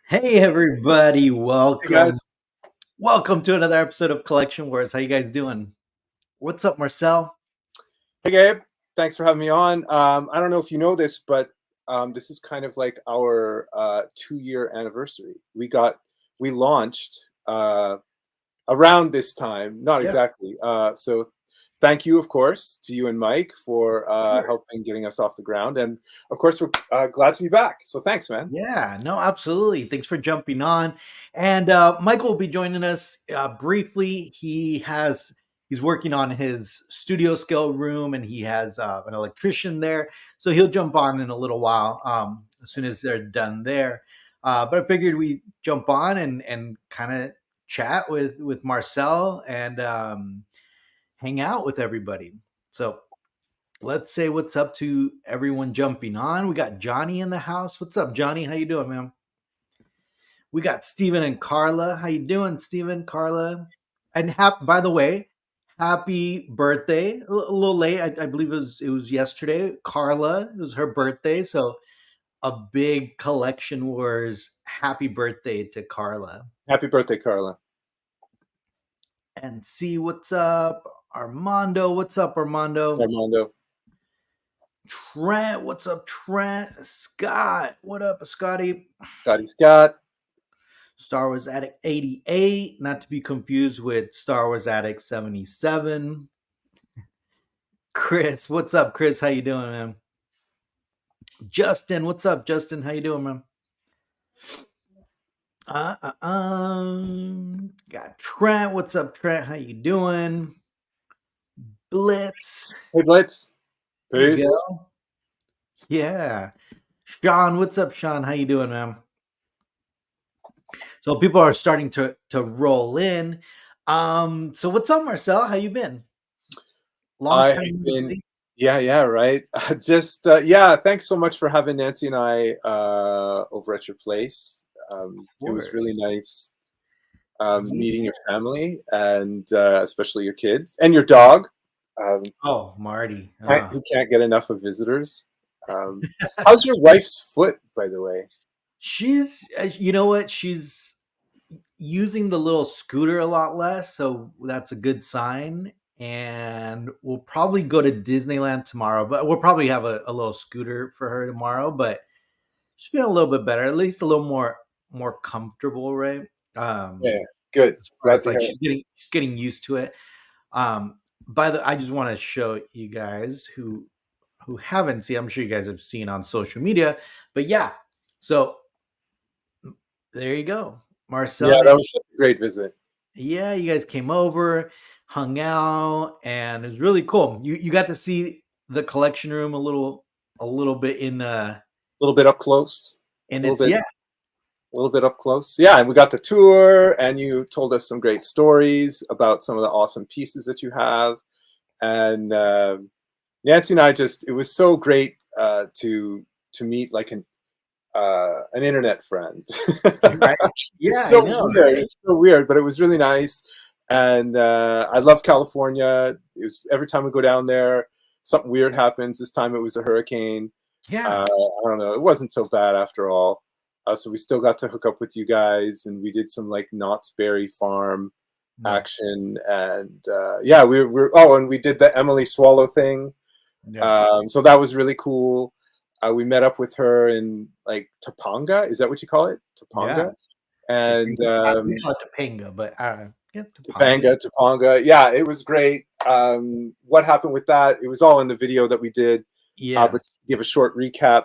Hey everybody, Hey guys. welcome to another episode of Collection Wars. How you guys doing? What's up, Marcel? Hey Gabe. Thanks for having me on. I don't know if you know this, but this is kind of like our 2-year anniversary. We launched around this time, not Yeah, exactly. So thank you, of course, to you and Mike for of course. helping getting us off the ground, and of course we're glad to be back. So thanks, man. Yeah, no, absolutely. Thanks for jumping on. And Michael will be joining us briefly. He's working on his studio scale room, and he has an electrician there, so he'll jump on in a little while as soon as they're done there. But I figured we jump on and kind of chat with Marcel and hang out with everybody. So let's say what's up to everyone jumping on. We got Johnny in the house. What's up, Johnny? How you doing, man? We got Steven and Carla. How you doing, Steven, Carla? And by the way, happy birthday. A little late. I believe it was yesterday. Carla, it was her birthday. So a big Collection Wars happy birthday to Carla. Happy birthday, Carla. And see what's up, Armando. What's up, Armando? Armando. Trent, what's up, Trent? Scott, what up, Scotty? Scotty Scott. Star Wars Addict 88, not to be confused with Star Wars Addict 77. Chris, what's up, Chris? How you doing, man? Justin, what's up, Justin? How you doing, man? Got Trent. What's up, Trent? How you doing? Blitz. Hey Blitz. There you Peace. go. Yeah. Sean, what's up, Sean? How you doing, man? So people are starting to roll in. So what's up, Marcel? How you been? Long I time have no been, see. yeah, right. Just, yeah, thanks so much for having Nancy and I over at your place. Of It was really course. nice meeting Yeah. your family and especially your kids and your dog, um, Oh, Marty. who can't get enough of visitors. Um, how's your wife's foot, by the way? You know what? She's using the little scooter a lot less, so that's a good sign. And we'll probably go to Disneyland tomorrow, but we'll probably have a little scooter for her tomorrow. But she's feeling a little bit better, at least a little more comfortable, right? Yeah, good. As far Glad as to like hear it. she's getting used to it. I just want to show you guys who haven't seen. I'm sure you guys have seen on social media, but yeah. So there you go, Yeah, Marcel. that was a great visit. Yeah, you guys came over, hung out, and it was really cool. You got to see the collection room a little bit A little bit up close. in A little its bit yeah. a little bit up close. Yeah, and we got the tour, and you told us some great stories about some of the awesome pieces that you have. And Nancy and I it was so great to meet like an internet friend. Right. Yeah, It's I so know, weird. right? It's so weird, but it was really nice. And I love California. It was every time we go down there, something weird happens. This time it was a hurricane. Yeah. I don't know. It wasn't so bad after all. So we still got to hook up with you guys, and we did some like Knott's Berry Farm Yeah. action, and yeah, oh, and we did the Emily Swallow thing. Yeah. So that was really cool. We met up with her in like Topanga. Is that what you call it? Yeah. Topanga? And We call it Topanga, but yeah, Topanga. Topanga. Yeah, it was great. What happened with that? It was all in the video that we did. Yeah. But just to give a short recap,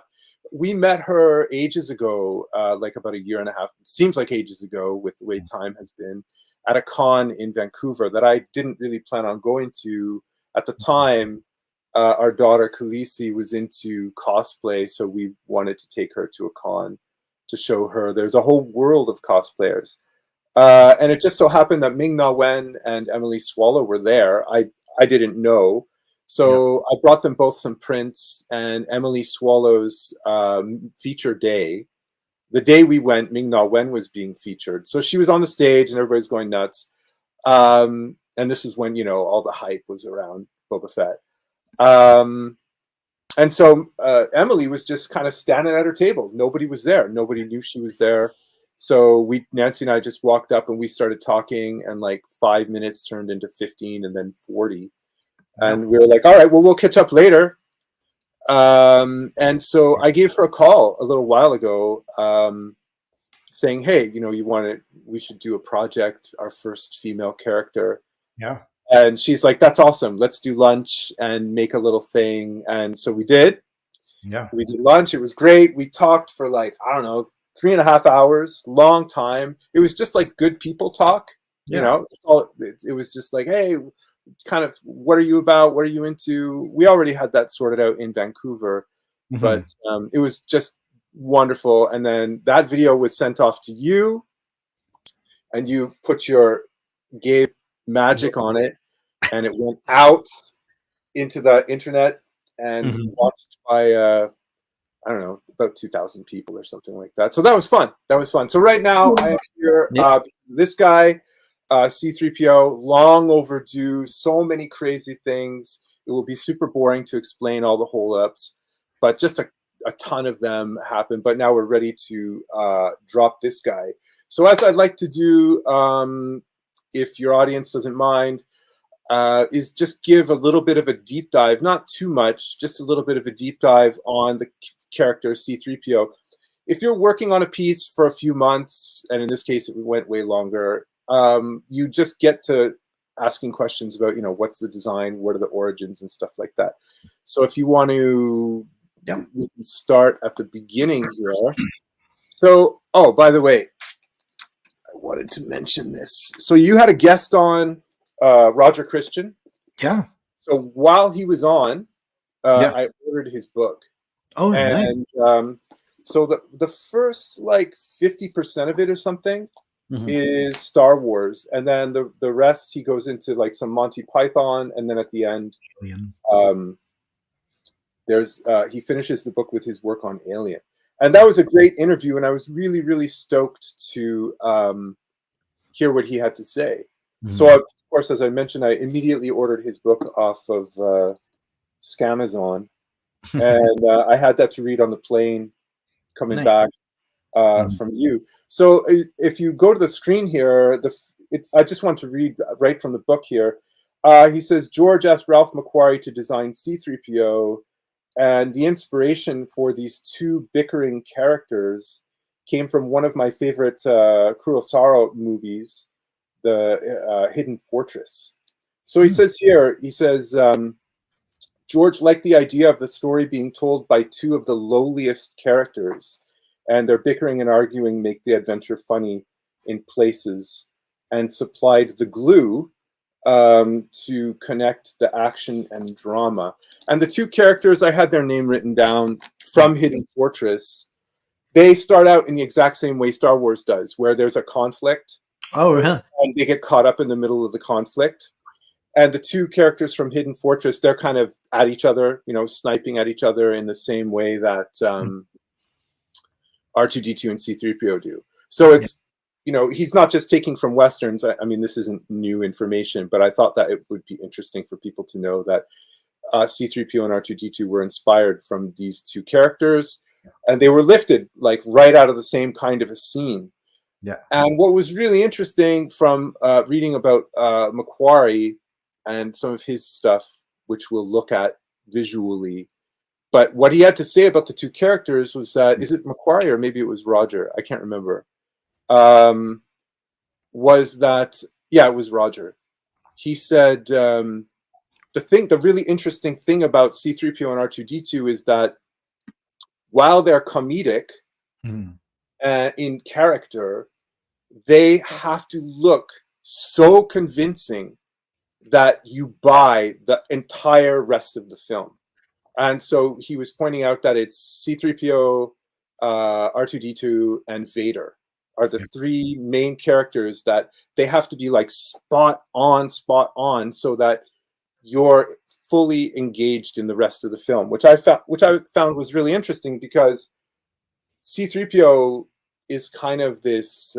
we met her ages ago, like about a year and a half. It seems like ages ago with the way time has been, at a con in Vancouver that I didn't really plan on going to at the time. Our daughter Khaleesi was into cosplay, so we wanted to take her to a con to show her there's a whole world of cosplayers. And it just so happened that Ming Na Wen and Emily Swallow were there. I didn't know. Yeah. So I brought them both some prints, and Emily Swallow's feature day. The day we went, Ming Na Wen was being featured. So she was on the stage and everybody's going nuts. And this is when, all the hype was around Boba Fett. And so Emily was just kind of standing at her table. Nobody was there. Nobody knew she was there. So Nancy and I just walked up and we started talking, and like 5 minutes turned into 15 and then 40. And we were like, all right, well, we'll catch up later. And so I gave her a call a little while ago, saying, hey, we should do a project, our first female character. Yeah. And she's like, that's awesome. Let's do lunch and make a little thing. And so we did. Yeah. We did lunch. It was great. We talked for like, I don't know, 3.5 hours, long time. It was just like good people talk, it was just like, hey, kind of, what are you about? What are you into? We already had that sorted out in Vancouver, but it was just wonderful. And then that video was sent off to you, and you put your gay magic on it, and it went out into the internet and watched by I don't know, about 2,000 people or something like that. So that was fun. So right now I am here. This guy, C-3PO, long overdue. So many crazy things. It will be super boring to explain all the holdups, but just a ton of them happen. But now we're ready to drop this guy. So as I'd like to do, if your audience doesn't mind, is just give a little bit of a deep dive, not too much, just a little bit of a deep dive on the character C-3PO. If you're working on a piece for a few months, and in this case it went way longer, you just get to asking questions about, what's the design, what are the origins and stuff like that. So if you want to we can start at the beginning here. So, oh, by the way, I wanted to mention this. So you had a guest on, Roger Christian. Yeah. So while he was on, I ordered his book. Oh, and nice. So the first like 50% of it or something is Star Wars, and then the rest he goes into like some Monty Python, and then at the end, he finishes the book with his work on Alien, and that was a great interview, and I was really, really stoked to hear what he had to say. So, of course, as I mentioned, I immediately ordered his book off of Scamazon, and I had that to read on the plane coming back from you. So if you go to the screen here, I just want to read right from the book here. He says, George asked Ralph McQuarrie to design C-3PO, and the inspiration for these two bickering characters came from one of my favorite Kurosawa movies, the Hidden Fortress. So he says here, George liked the idea of the story being told by two of the lowliest characters, and their bickering and arguing make the adventure funny in places, and supplied the glue to connect the action and drama. And the two characters, I had their name written down from Hidden Fortress. They start out in the exact same way Star Wars does, where there's a conflict. Oh, really? And they get caught up in the middle of the conflict. And the two characters from Hidden Fortress, they're kind of at each other, sniping at each other in the same way that R2-D2 and C-3PO do. So it's, he's not just taking from Westerns. I mean, this isn't new information, but I thought that it would be interesting for people to know that C-3PO and R2-D2 were inspired from these two characters, and they were lifted like right out of the same kind of a scene. Yeah. And what was really interesting from reading about McQuarrie and some of his stuff, which we'll look at visually, but what he had to say about the two characters was that, is it McQuarrie or maybe it was Roger? I can't remember. Was that, yeah, it was Roger. He said, the really interesting thing about C-3PO and R2-D2 is that while they're comedic in character, they have to look so convincing that you buy the entire rest of the film. And so he was pointing out that it's C-3PO, R2-D2, and Vader are the three main characters that they have to be like spot on, so that you're fully engaged in the rest of the film, which I found was really interesting, because C-3PO is kind of this,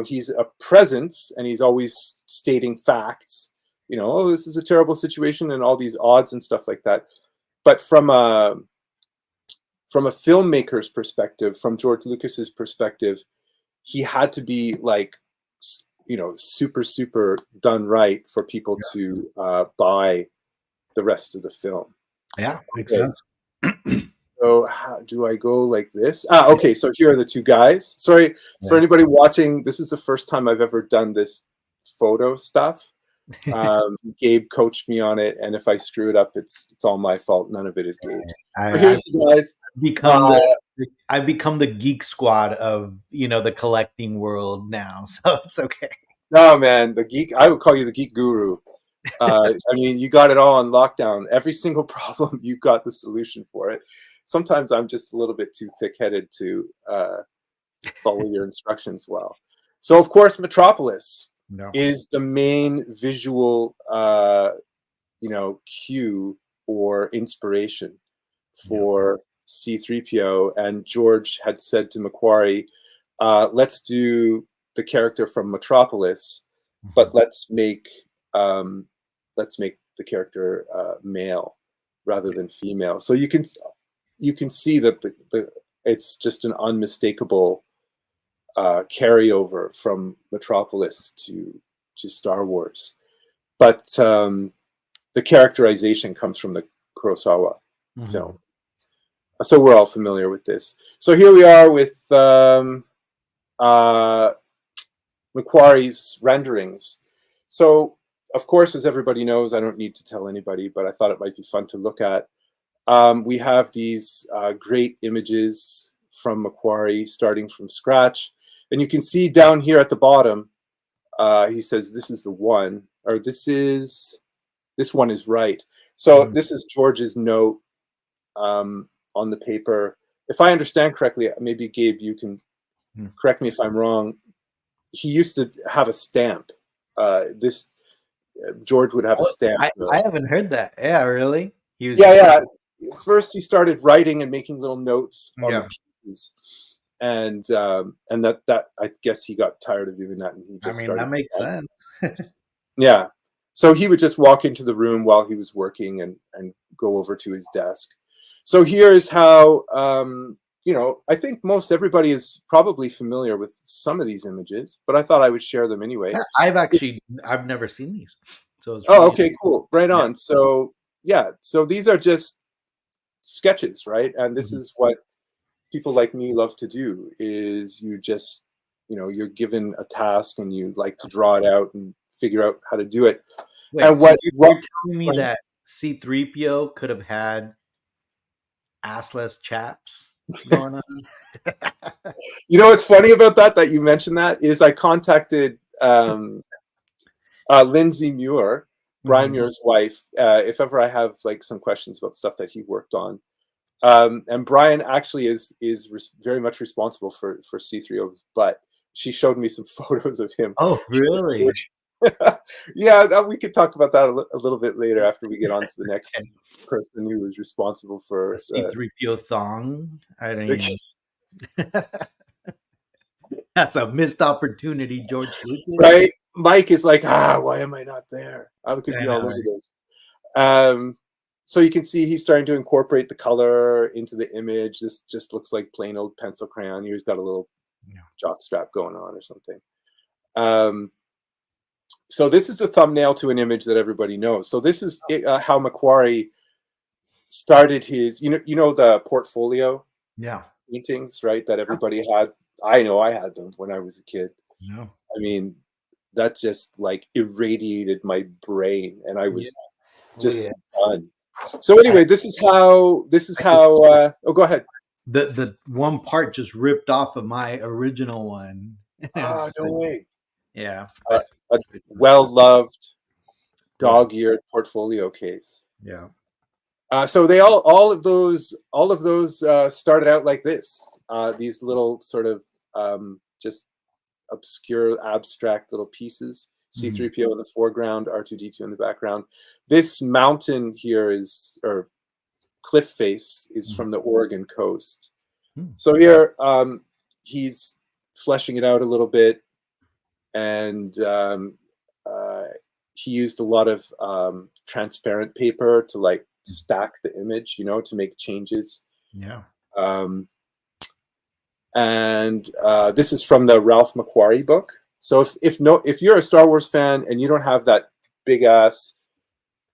he's a presence, and he's always stating facts, oh, this is a terrible situation and all these odds and stuff like that. But from a filmmaker's perspective, from George Lucas's perspective, he had to be like, super done right for people to buy the rest of the film. Yeah, makes Okay, sense. so how do I go like this? Okay, so here are the two guys. Sorry for Yeah. anybody watching. This is the first time I've ever done this photo stuff. Gabe coached me on it, and if I screw it up, it's all my fault. None of it is Gabe's. So I, here's the guys. become I've become the geek squad of the collecting world now, so it's okay. No, man, the geek. I would call you the geek guru. I mean, you got it all on lockdown. Every single problem, you got the solution for it. Sometimes I'm just a little bit too thick-headed to follow your instructions well. So, of course, Metropolis No. is the main visual, cue or inspiration for C-3PO. And George had said to Macquarie, let's do the character from Metropolis, but let's make the character male rather than female. So you can see that it's just an unmistakable carryover from Metropolis to Star Wars, but the characterization comes from the Kurosawa film. So we're all familiar with this. So here we are with Macquarie's renderings. So, of course, as everybody knows, I don't need to tell anybody, but I thought it might be fun to look at. We have these great images from Macquarie starting from scratch. And you can see down here at the bottom, he says, this is the one, or this one is right. So this is George's note on the paper. If I understand correctly, maybe Gabe, you can correct me if I'm wrong. He used to have a stamp. George would have a stamp. I haven't heard that. Yeah, really? He was Yeah. First, he started writing and making little notes on the pieces, and that I guess he got tired of doing that, and he just started. That makes sense. Yeah, so he would just walk into the room while he was working and go over to his desk. So here is how I think most everybody is probably familiar with some of these images, but I thought I would share them anyway. Yeah, I've never seen these. So it's really okay, cool. Right on. So so these are just sketches, right? And this is what people like me love to do, is you just, you're given a task and you like to draw it out and figure out how to do it. Wait, and so you're telling me that C-3PO could have had assless chaps going on? What's funny about that you mentioned that is I contacted Lindsay Muir, Brian Muir's wife, if ever I have like some questions about stuff that he worked on. And Brian actually is very much responsible for C-3PO's butt. She showed me some photos of him. Oh, really? Yeah, we could talk about that a little bit later after we get on to the next person who was responsible for C-3PO thong. I don't even. That's a missed opportunity, George Lucas. Right? Mike is like, why am I not there? I could be all over this. So you can see he's starting to incorporate the color into the image. This just looks like plain old pencil crayon. He's got a little jock strap going on or something. So this is the thumbnail to an image that everybody knows. So this is how Macquarie started his, the portfolio paintings, right? That everybody had. I know I had them when I was a kid. No. I mean, that just like irradiated my brain, and I was just done. So anyway, this is how. Oh, go ahead. The one part just ripped off of my original one. No way. Yeah. A well-loved dog-eared portfolio case. Yeah. So they all of those started out like this. These little sort of just obscure, abstract little pieces. C-3PO in the foreground, R2-D2 in the background. This mountain here or cliff face is from the Oregon coast. So here he's fleshing it out a little bit, and he used a lot of transparent paper to like stack the image, to make changes. Yeah. And this is from the Ralph McQuarrie book. So if you're a Star Wars fan and you don't have that big ass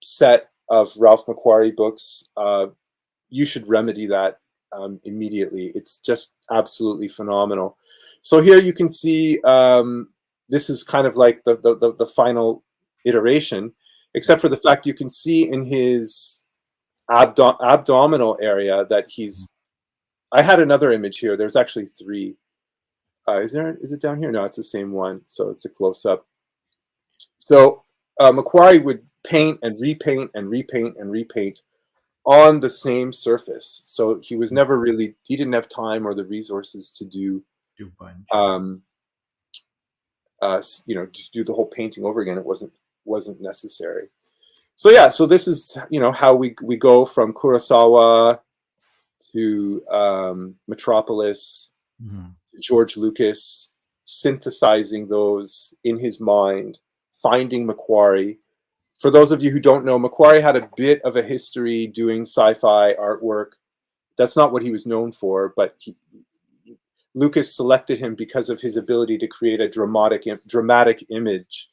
set of Ralph McQuarrie books, you should remedy that immediately. It's just absolutely phenomenal. So here you can see this is kind of like the final iteration, except for the fact you can see in his abdominal area that he's. I had another image here. There's actually three. Is it down here? No, it's the same one. So it's a close up. So McQuarrie would paint and repaint and repaint and repaint on the same surface. So he was never really, he didn't have time or the resources to do to do the whole painting over again. It wasn't necessary. So yeah, so this is how we go from Kurosawa to Metropolis, George Lucas, synthesizing those in his mind, finding McQuarrie. For those of you who don't know, McQuarrie had a bit of a history doing sci-fi artwork. That's not what he was known for, but Lucas selected him because of his ability to create a dramatic image.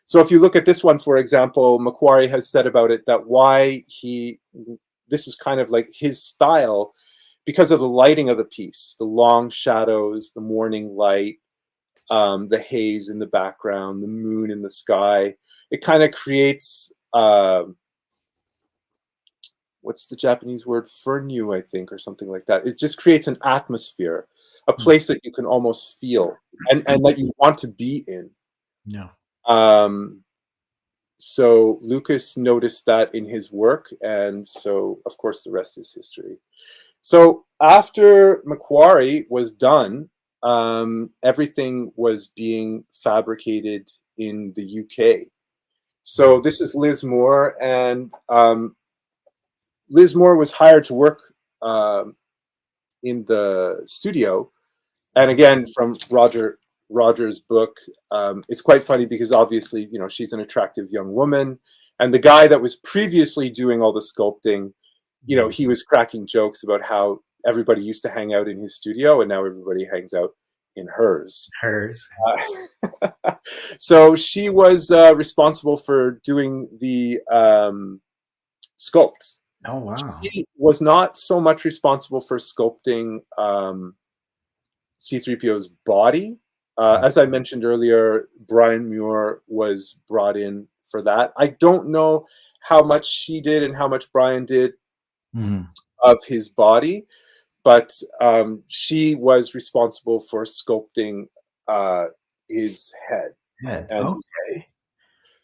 So if you look at this one, for example, McQuarrie has said about it that this is kind of like his style because of the lighting of the piece, the long shadows, the morning light, the haze in the background, the moon in the sky. It kind of creates, what's the Japanese word? Furnu, I think, or something like that. It just creates an atmosphere, a place that you can almost feel and that you want to be in. Yeah. So Lucas noticed that in his work, and so, of course, the rest is history. So after McQuarrie was done, everything was being fabricated in the UK. So this is Liz Moore, and Liz Moore was hired to work in the studio. And again, from Roger's book, it's quite funny because obviously, she's an attractive young woman. And the guy that was previously doing all the sculpting, he was cracking jokes about how everybody used to hang out in his studio and now everybody hangs out in hers. So she was responsible for doing the sculpts. Oh, wow. She was not so much responsible for sculpting C-3PO's body. As I mentioned earlier, Brian Muir was brought in for that. I don't know how much she did and how much Brian did of his body, but she was responsible for sculpting his head. Okay.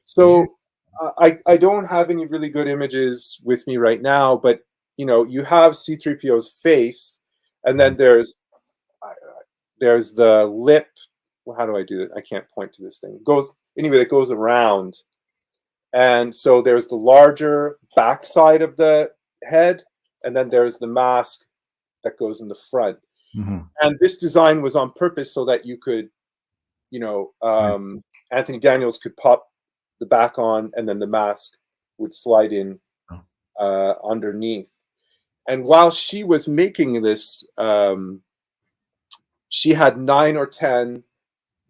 So I don't have any really good images with me right now, but you have C-3PO's face, and then there's the lip. Well, how do I do it? I can't point to this thing. It goes around, and so there's the larger backside of the head, and then there's the mask that goes in the front. And this design was on purpose so that you could, Anthony Daniels could pop the back on, and then the mask would slide in underneath. And while she was making this, she had 9 or 10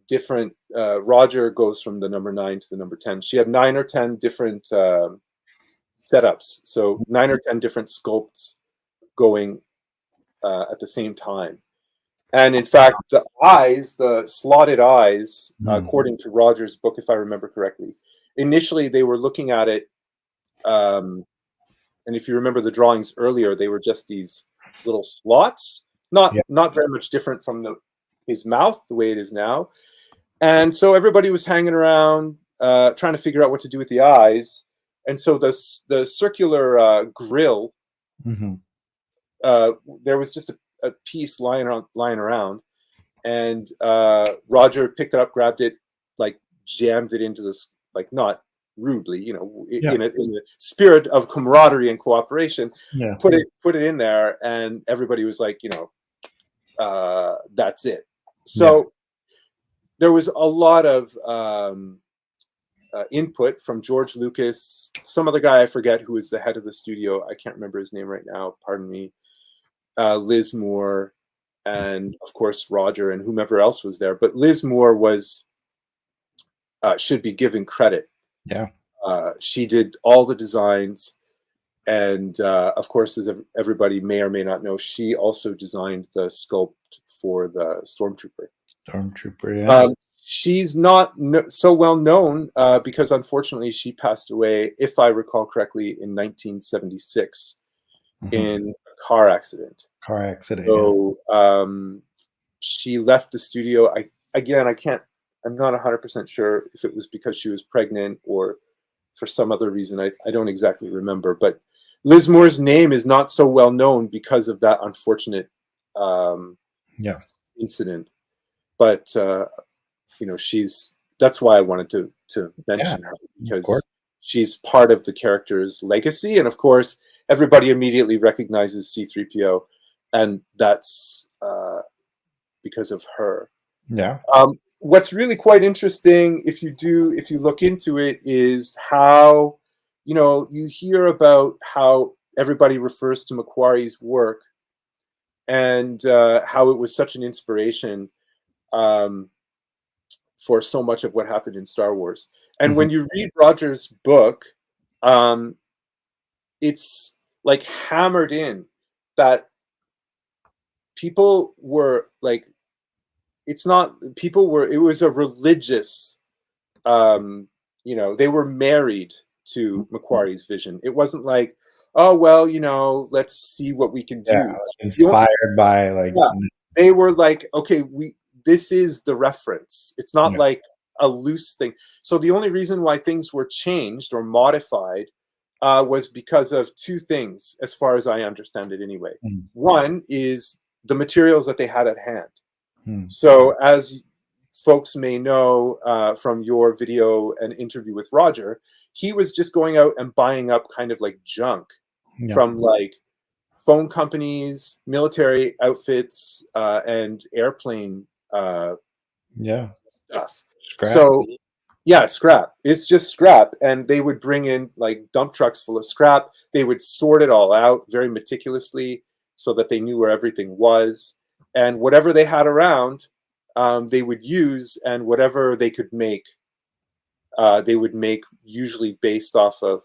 different. Roger goes from the number 9 to the number 10. She had 9 or 10 different setups, so 9 or 10 different sculpts going at the same time. And in fact, the eyes, the slotted eyes, according to Roger's book, if I remember correctly, initially they were looking at it, and if you remember the drawings earlier, they were just these little slots, not very much different from his mouth, the way it is now. And so everybody was hanging around trying to figure out what to do with the eyes. And so the circular grill, there was just a piece lying around, and Roger picked it up, grabbed it, like jammed it into this, like not rudely, in a spirit of camaraderie and cooperation, put it in there, and everybody was like, that's it. So there was a lot of input from George Lucas, some other guy I forget who was the head of the studio. I can't remember his name right now. Pardon me. Liz Moore, and of course Roger and whomever else was there. But Liz Moore was should be given credit. Yeah. She did all the designs, and of course, as everybody may or may not know, she also designed the sculpt for the Stormtrooper. Stormtrooper, yeah. She's not so well known because unfortunately she passed away, if I recall correctly, in 1976 in a car accident. Car accident. So she left the studio. I can't. I'm not 100% sure if it was because she was pregnant or for some other reason. I don't exactly remember. But Liz Moore's name is not so well known because of that unfortunate incident. But you know, that's why I wanted to mention her, because she's part of the character's legacy, and of course everybody immediately recognizes C-3PO, and that's because of her. Yeah. What's really quite interesting, if you look into it, is how, you know, you hear about how everybody refers to Macquarie's work and how it was such an inspiration for so much of what happened in Star Wars. And when you read Roger's book, it's like hammered in that people were like, it was a religious, you know, they were married to Macquarie's vision. It wasn't like, oh, well, you know, let's see what we can do. Yeah, inspired by like. Yeah, they were like, okay, this is the reference. It's not like a loose thing. So the only reason why things were changed or modified was because of two things, as far as I understand it anyway. One is the materials that they had at hand. So as folks may know from your video and interview with Roger, he was just going out and buying up kind of like junk from like phone companies, military outfits, and airplane stuff. Scrap. So yeah, scrap. It's just scrap. And they would bring in like dump trucks full of scrap. They would sort it all out very meticulously so that they knew where everything was. And whatever they had around, they would use, and whatever they could make, they would make usually based off of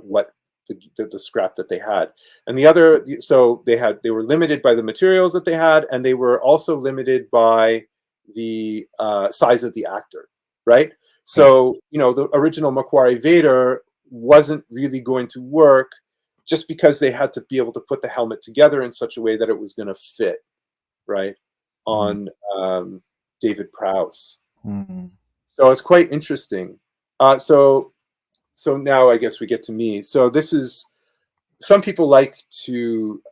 what the scrap that they had. And the other, so they were limited by the materials that they had, and they were also limited by the size of the actor, right? So, you know, the original Macquarie Vader wasn't really going to work just because they had to be able to put the helmet together in such a way that it was going to fit, right, on David Prowse. So it's quite interesting. So now I guess we get to me. So this is, some people like to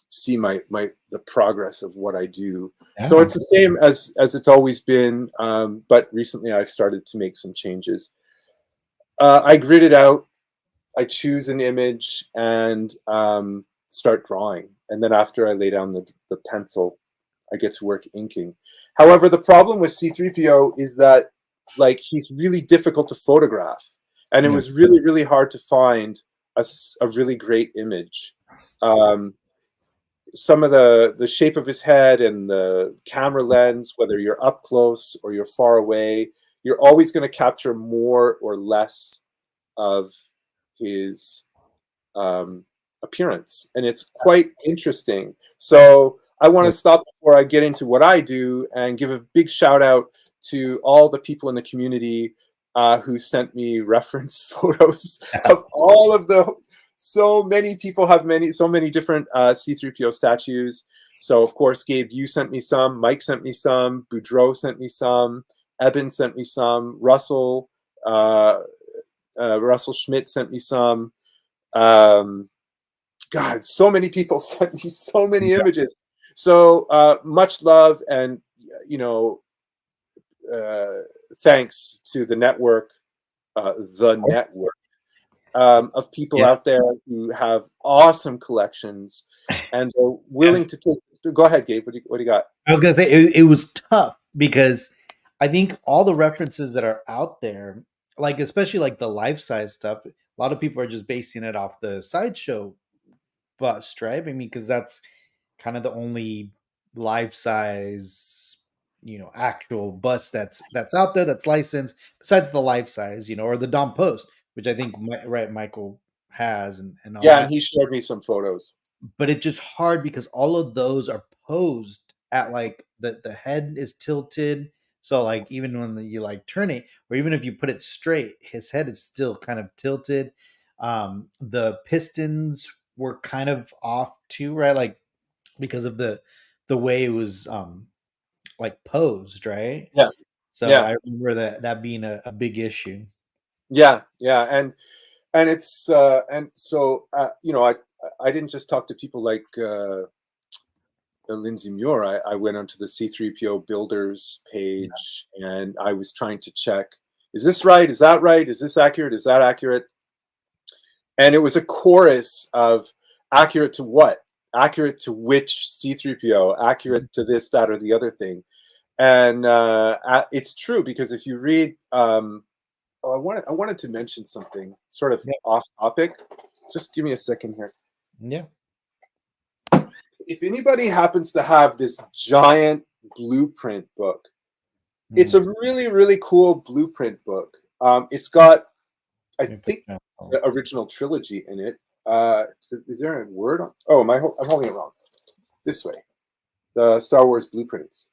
see the progress of what I do. So it's the same as it's always been, but recently I've started to make some changes. I grid it out. I choose an image and start drawing. And then after I lay down the pencil, I get to work inking. However, the problem with C-3PO is that, like, he's really difficult to photograph. And it was really, really hard to find a really great image. Some of the shape of his head and the camera lens, whether you're up close or you're far away, you're always going to capture more or less of his appearance. And it's quite interesting. So I want to stop before I get into what I do and give a big shout out to all the people in the community who sent me reference photos of all of the, so many people have so many different C-3PO statues. So of course, Gabe, you sent me some, Mike sent me some, Boudreaux sent me some, Eben sent me some, Russell Schmidt sent me some. God, so many people sent me so many images. So much love, and you know, thanks to the network of people out there who have awesome collections and are willing to take. Go ahead, Gabe. What do you got? I was gonna say it was tough because I think all the references that are out there, like especially like the life size stuff, a lot of people are just basing it off the sideshow bust, right? I mean, because that's kind of the only life size, actual bust that's out there that's licensed besides the life size, or the Dom Post, which I think Michael has and all Yeah, and that. he showed me some photos. But it's just hard because all of those are posed at like the head is tilted. So like even when you like turn it, or even if you put it straight, his head is still kind of tilted. The pistons were kind of off too, right? Like because of the way it was like posed, right? Yeah, So yeah, I remember that being a big issue. yeah, yeah, and it's and so I didn't just talk to people like Lindsay Muir. I went onto the C-3PO builders Yeah. page and I was trying to check, is this right? Is that right? Is this accurate? Is that accurate? And it was a chorus of accurate to what? Accurate to which C-3PO? Accurate to this, that, or the other thing. And it's true because if you read, I wanted to mention something sort of Yeah. off topic. Just give me a second here. Yeah. If anybody happens to have this giant blueprint book, it's a really, really cool blueprint book. It's got, I think, the original trilogy in it. Is there a word on? Oh, I'm holding it wrong. This way, the Star Wars blueprints.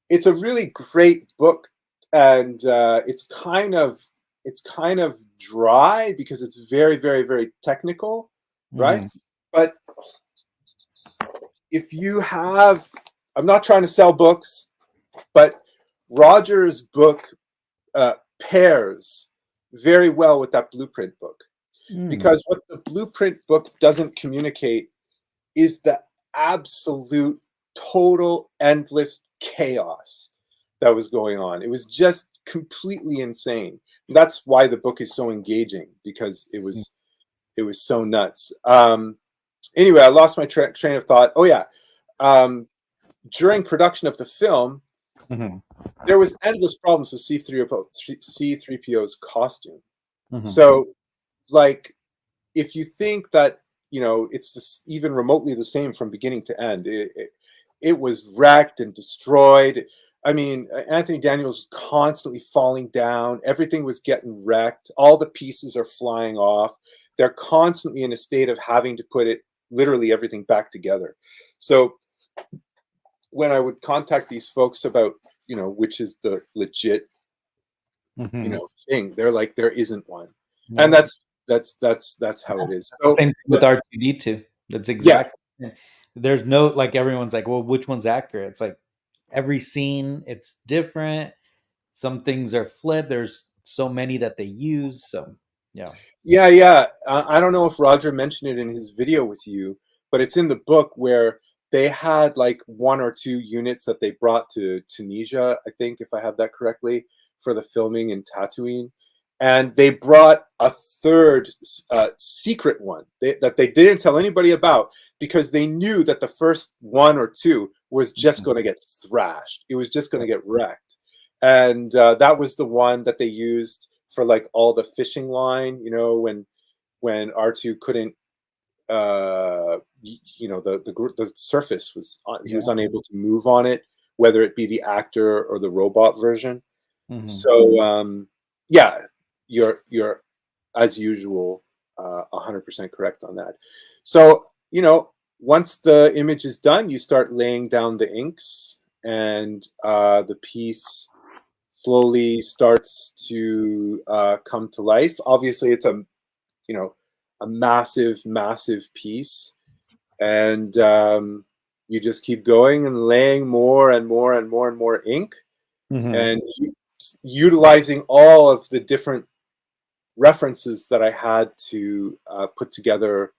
It's a really great book, and it's kind of dry because it's very, very, very technical, right? Mhm. But if you have, I'm not trying to sell books, but Roger's book pairs very well with that blueprint book. Because what the blueprint book doesn't communicate is the absolute total endless chaos that was going on. It was just completely insane. That's why the book is so engaging, because it was so nuts. Anyway, I lost my train of thought. Oh yeah, during production of the film, there was endless problems with C-3PO's costume. So, like, if you think that it's even remotely the same from beginning to end, it was wrecked and destroyed. I mean, Anthony Daniels was constantly falling down. Everything was getting wrecked. All the pieces are flying off. They're constantly in a state of having to put it, literally everything, back together. So when I would contact these folks about, which is the legit, thing, they're like, there isn't one. And that's how it is. So, Same thing with R2D2. That's yeah, exactly. There's no, like, everyone's like, well, which one's accurate? It's like every scene, it's different. Some things are flipped. There's so many that they use. So yeah. yeah. I don't know if Roger mentioned it in his video with you, but it's in the book where they had like 1 or 2 units that they brought to Tunisia, I think, if I have that correctly, for the filming in Tatooine. And they brought a third secret one that they didn't tell anybody about, because they knew that the first 1 or 2 was just going to get thrashed. It was just going to get wrecked. And that was the one that they used for like all the fishing line, when R2 couldn't, the surface was, he was unable to move on it, whether it be the actor or the robot version. So yeah, you're as usual 100% correct on that. So once the image is done, you start laying down the inks, and the piece slowly starts to come to life. Obviously, it's a massive, massive piece, and you just keep going and laying more and more and more and more ink, and utilizing all of the different references that I had to put together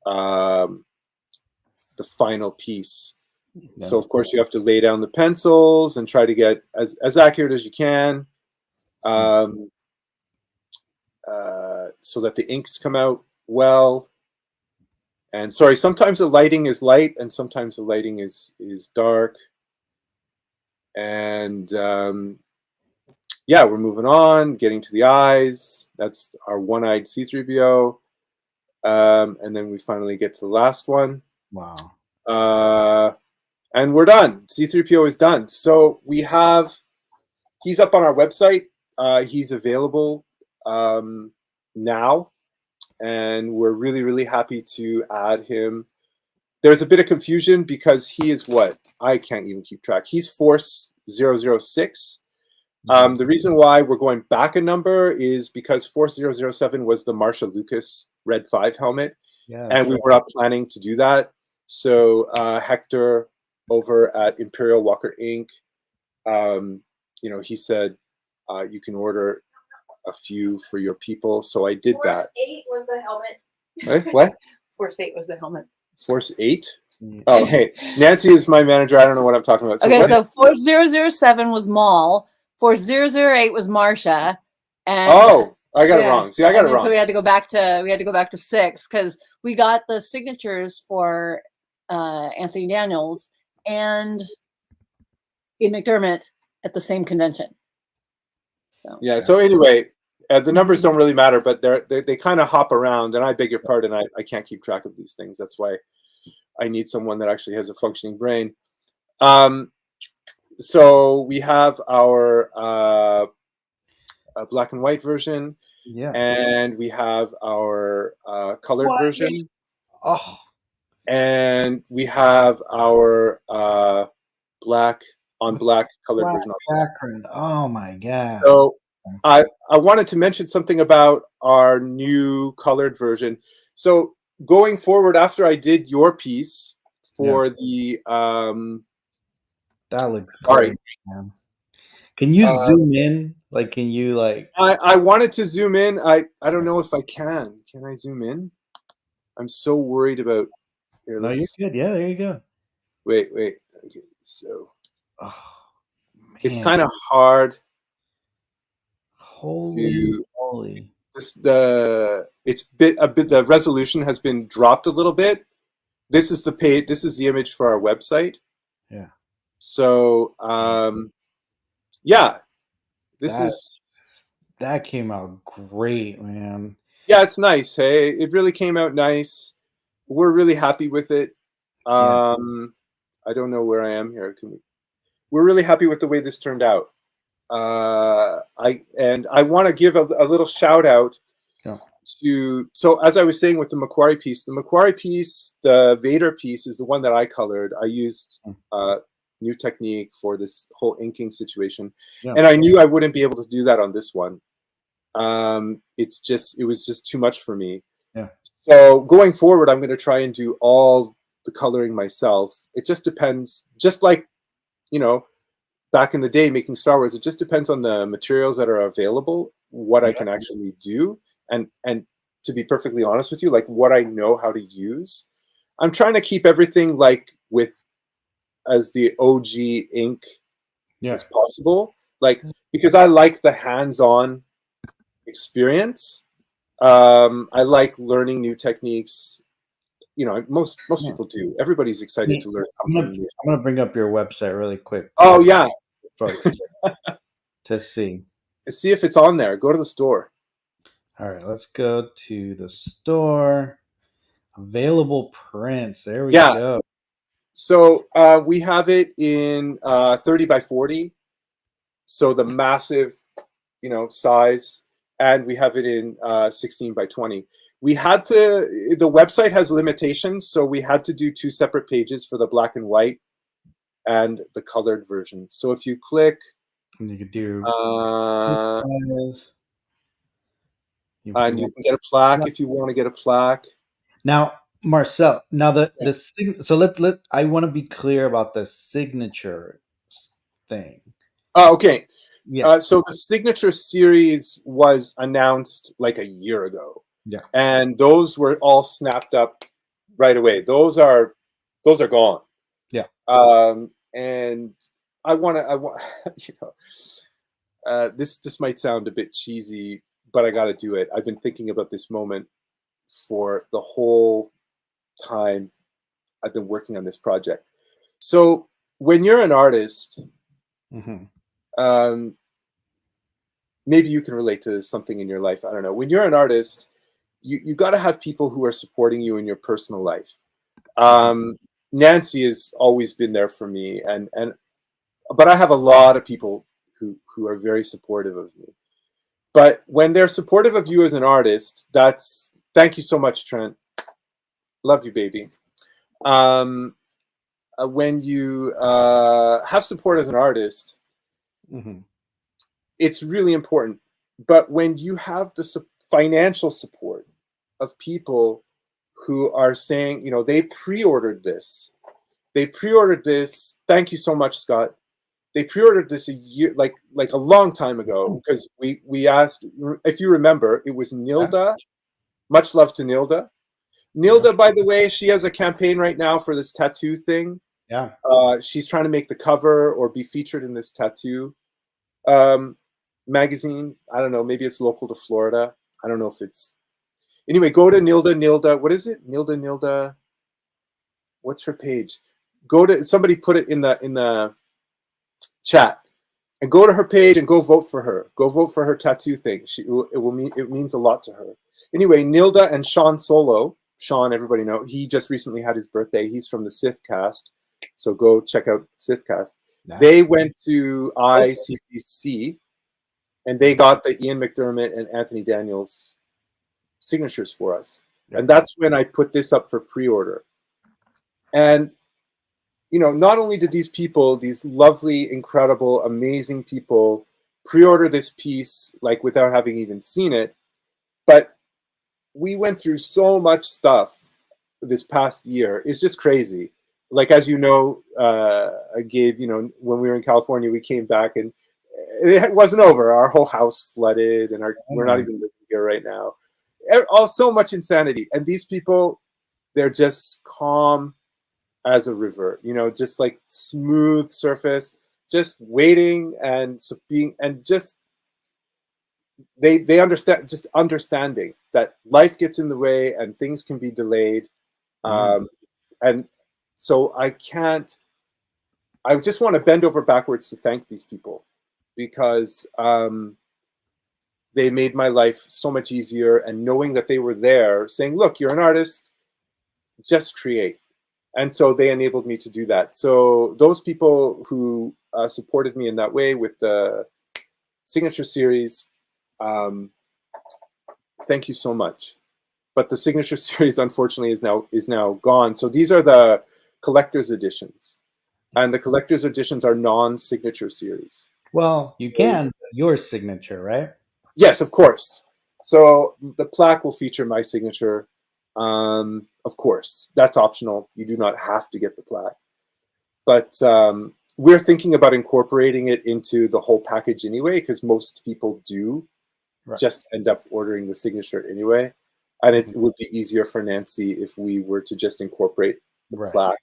the final piece. Yeah. So of course you have to lay down the pencils and try to get as accurate as you can, so that the inks come out well. And sorry, sometimes the lighting is light and sometimes the lighting is dark. And yeah, we're moving on, getting to the eyes. That's our one-eyed C-3PO. And then we finally get to the last one. Wow. And we're done. C-3PO is done. So he's up on our website. He's available now, and we're really, really happy to add him. There's a bit of confusion because he is what? I can't even keep track. He's Force 006. The reason why we're going back a number is because Force 007 was the Marsha Lucas Red 5 helmet, and we were not planning to do that. So Hector over at Imperial Walker Inc., he said, you can order a few for your people. So I did that. Force 8 was the helmet. What? Force 8 was the helmet. Force 8? Oh, hey, Nancy is my manager. I don't know what I'm talking about. So so Force 007 was Maul. Force 008 was Marsha. And I got it wrong. See, I got it wrong. So we had to go back to 6 because we got the signatures for Anthony Daniels and Ian McDermott at the same convention. So So anyway, the numbers don't really matter, but they kind of hop around, and I beg your pardon, I can't keep track of these things. That's why I need someone that actually has a functioning brain. So we have our black and white version, and we have our colored version. And we have our black on black colored version. Background. Oh my god. So I wanted to mention something about our new colored version. So going forward, after I did your piece for the that looks great, man. Can you zoom in? Like, can you like? I wanted to zoom in. I don't know if I can. Can I zoom in? I'm so worried about. Here, No, you're good. Yeah, there you go. Wait. Okay, so man. It's kind of hard. Holy. The resolution has been dropped a little bit. This is the page. This is the image for our website. Yeah. So that came out great, man. Yeah, it's nice. Hey, it really came out nice. We're really happy with it. I don't know where I am here. We're really happy with the way this turned out. I want to give a little shout out to. So as I was saying with the Macquarie piece, the Vader piece is the one that I colored. I used new technique for this whole inking situation, and I knew I wouldn't be able to do that on this one. It was just too much for me. So going forward, I'm going to try and do all the coloring myself. It just depends, just like, back in the day making Star Wars, it just depends on the materials that are available, what I can actually do. And to be perfectly honest with you, like what I know how to use. I'm trying to keep everything like as the OG ink as possible. Like, because I like the hands-on experience. I like learning new techniques. Most people do. Everybody's excited to learn something new. I'm gonna bring up your website really quick. Oh yeah, folks, to see if it's on there. Go to the store. All right, let's go to the store. Available prints. There we go. So we have it in 30 by 40. So the massive, size. And we have it in 16 by 20. The website has limitations, so we had to do 2 separate pages for the black and white and the colored version. So if you click, and you could do and you can get a plaque if you want to get a plaque. Now, Marcel, so I want to be clear about the signature thing. Oh, okay. Yeah. So the signature series was announced like a year ago. Yeah. And those were all snapped up right away. Those are gone. Yeah. And I want this might sound a bit cheesy, but I got to do it. I've been thinking about this moment for the whole time I've been working on this project. So when you're an artist, maybe you can relate to something in your life. I don't know. When you're an artist, you got to have people who are supporting you in your personal life. Nancy has always been there for me, but I have a lot of people who are very supportive of me. But when they're supportive of you as an artist, thank you so much, Trent. Love you, baby. When you have support as an artist, Mm-hmm. it's really important. But when you have the financial support of people who are saying, you know, they pre-ordered this. Thank you so much, Scott. They pre-ordered this a year, like a long time ago, because we asked, if you remember, it was Nilda. Much love to Nilda. Nilda, by the way, she has a campaign right now for this tattoo thing. Yeah. She's trying to make the cover or be featured in this tattoo magazine. I don't know. Maybe it's local to Florida. I don't know if it's. Anyway, go to Nilda. What is it? Nilda. What's her page? Go to somebody put it in the chat, and go to her page and go vote for her. Go vote for her tattoo thing. It means a lot to her. Anyway, Nilda and Sean Solo. Sean, everybody know, he just recently had his birthday. He's from the Sith cast, so go check out Sith cast. Nice. They went to ICCC, and they got the Ian McDermott and Anthony Daniels signatures for us. Yeah. And that's when I put this up for pre-order. And you know, not only did these people, these lovely, incredible, amazing people, pre-order this piece like without having even seen it, but we went through so much stuff this past year. It's just crazy. Like, as you know, Gabe, you know, when we were in California, we came back and it wasn't over. Our whole house flooded, and we're not even living here right now. So much insanity. And these people, they're just calm as a river, you know, just like smooth surface, just waiting and being, and just they understand, just understanding that life gets in the way and things can be delayed. And so I just want to bend over backwards to thank these people, because they made my life so much easier. And knowing that they were there saying, look, you're an artist, just create. And so they enabled me to do that. So those people who supported me in that way with the signature series, thank you so much. But the signature series, unfortunately, is now gone. So these are the collector's editions, and the collector's editions are non-signature series. Well, you can your signature, right? Yes, of course. So the plaque will feature my signature. Of course, that's optional. You do not have to get the plaque, but we're thinking about incorporating it into the whole package anyway, because most people do just end up ordering the signature anyway. And it would be easier for Nancy if we were to just incorporate the plaque.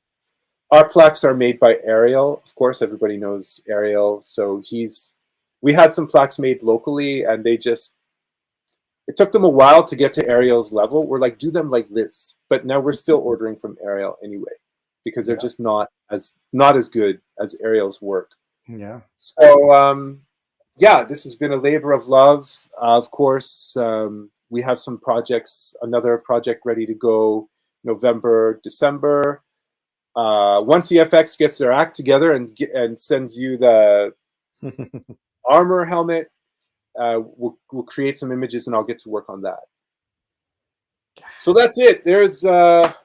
Our plaques are made by Ariel. Of course, everybody knows Ariel. So we had some plaques made locally, and it took them a while to get to Ariel's level. We're like, do them like this. But now we're still ordering from Ariel anyway, because they're just not as good as Ariel's work. Yeah. So, yeah, this has been a labor of love. Of course, we have some projects, another project ready to go November, December. Once EFX gets their act together and sends you the armor helmet, we'll create some images, and I'll get to work on that. So that's it. There's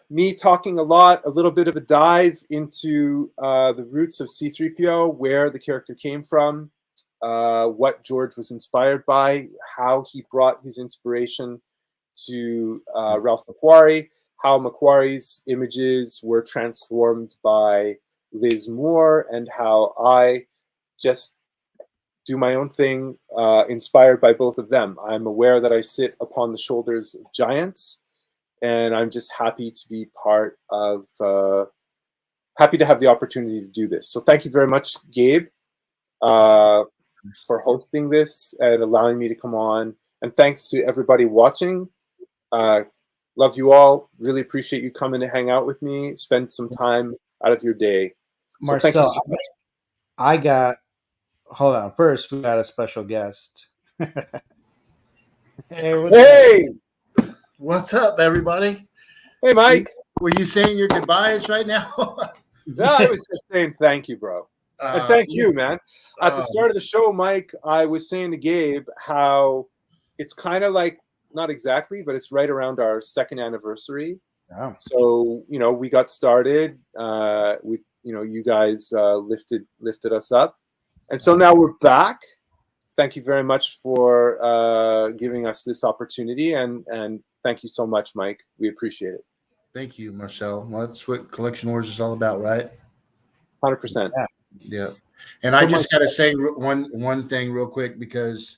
me talking a little bit of a dive into the roots of C-3PO, where the character came from, what George was inspired by, how he brought his inspiration to Ralph McQuarrie, how McQuarrie's images were transformed by Liz Moore, and how I just do my own thing, inspired by both of them. I'm aware that I sit upon the shoulders of giants, and I'm just happy to be part of, happy to have the opportunity to do this. So thank you very much, Gabe, for hosting this and allowing me to come on. And thanks to everybody watching. Love you all. Really appreciate you coming to hang out with me, spend some time out of your day. So Marcel, thank you so much. Hold on. First, we got a special guest. Hey, what's up, everybody? Hey, Mike. Were you saying your goodbyes right now? No, I was just saying thank you, bro. And thank you, man. At the start of the show, Mike, I was saying to Gabe how it's kind of like, not exactly, but it's right around our 2nd anniversary. Yeah. So, we got started. You guys lifted us up. And so now we're back. Thank you very much for giving us this opportunity. And thank you so much, Mike. We appreciate it. Thank you, Marcel. Well, that's what Collection Wars is all about, right? 100%. Yeah. And I just got to say one thing real quick, because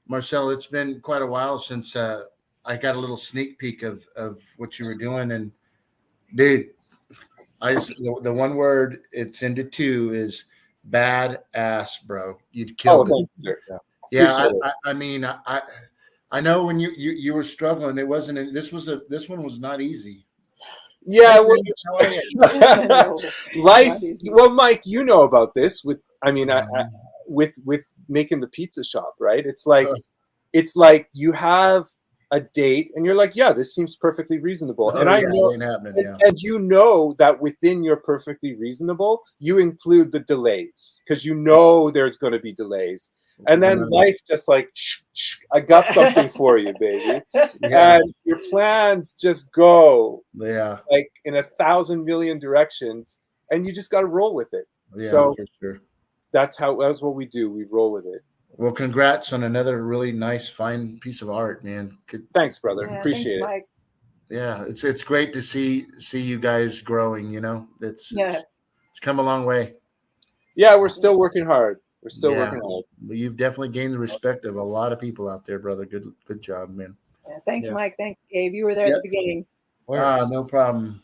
Marcel, it's been quite a while since I got a little sneak peek of what you were doing. And dude, the one word it's into two is badass, bro. You'd killed it. Thank you, sir. Yeah, I mean, I know when you were struggling, it wasn't. This one was not easy. Yeah, No, life. not easy. Well, Mike, you know about this. With with making the pizza shop, right? It's like you have a date, and you're like, yeah, this seems perfectly reasonable. And I know, it ain't happening, and you know that within your perfectly reasonable, you include the delays because you know there's going to be delays. And then life just like, I got something for you, baby. Yeah. And your plans just go like in 1,000 million directions, and you just got to roll with it. Yeah, so for sure. That's what we do. We roll with it. Well, congrats on another really nice, fine piece of art, man. Thanks, brother. Yeah, Appreciate it. Mike. Yeah, it's great to see you guys growing. It's come a long way. Yeah, we're still working hard. Working hard. You've definitely gained the respect of a lot of people out there, brother. Good job, man. Yeah, thanks, Mike. Thanks, Gabe. You were there at the beginning. No problem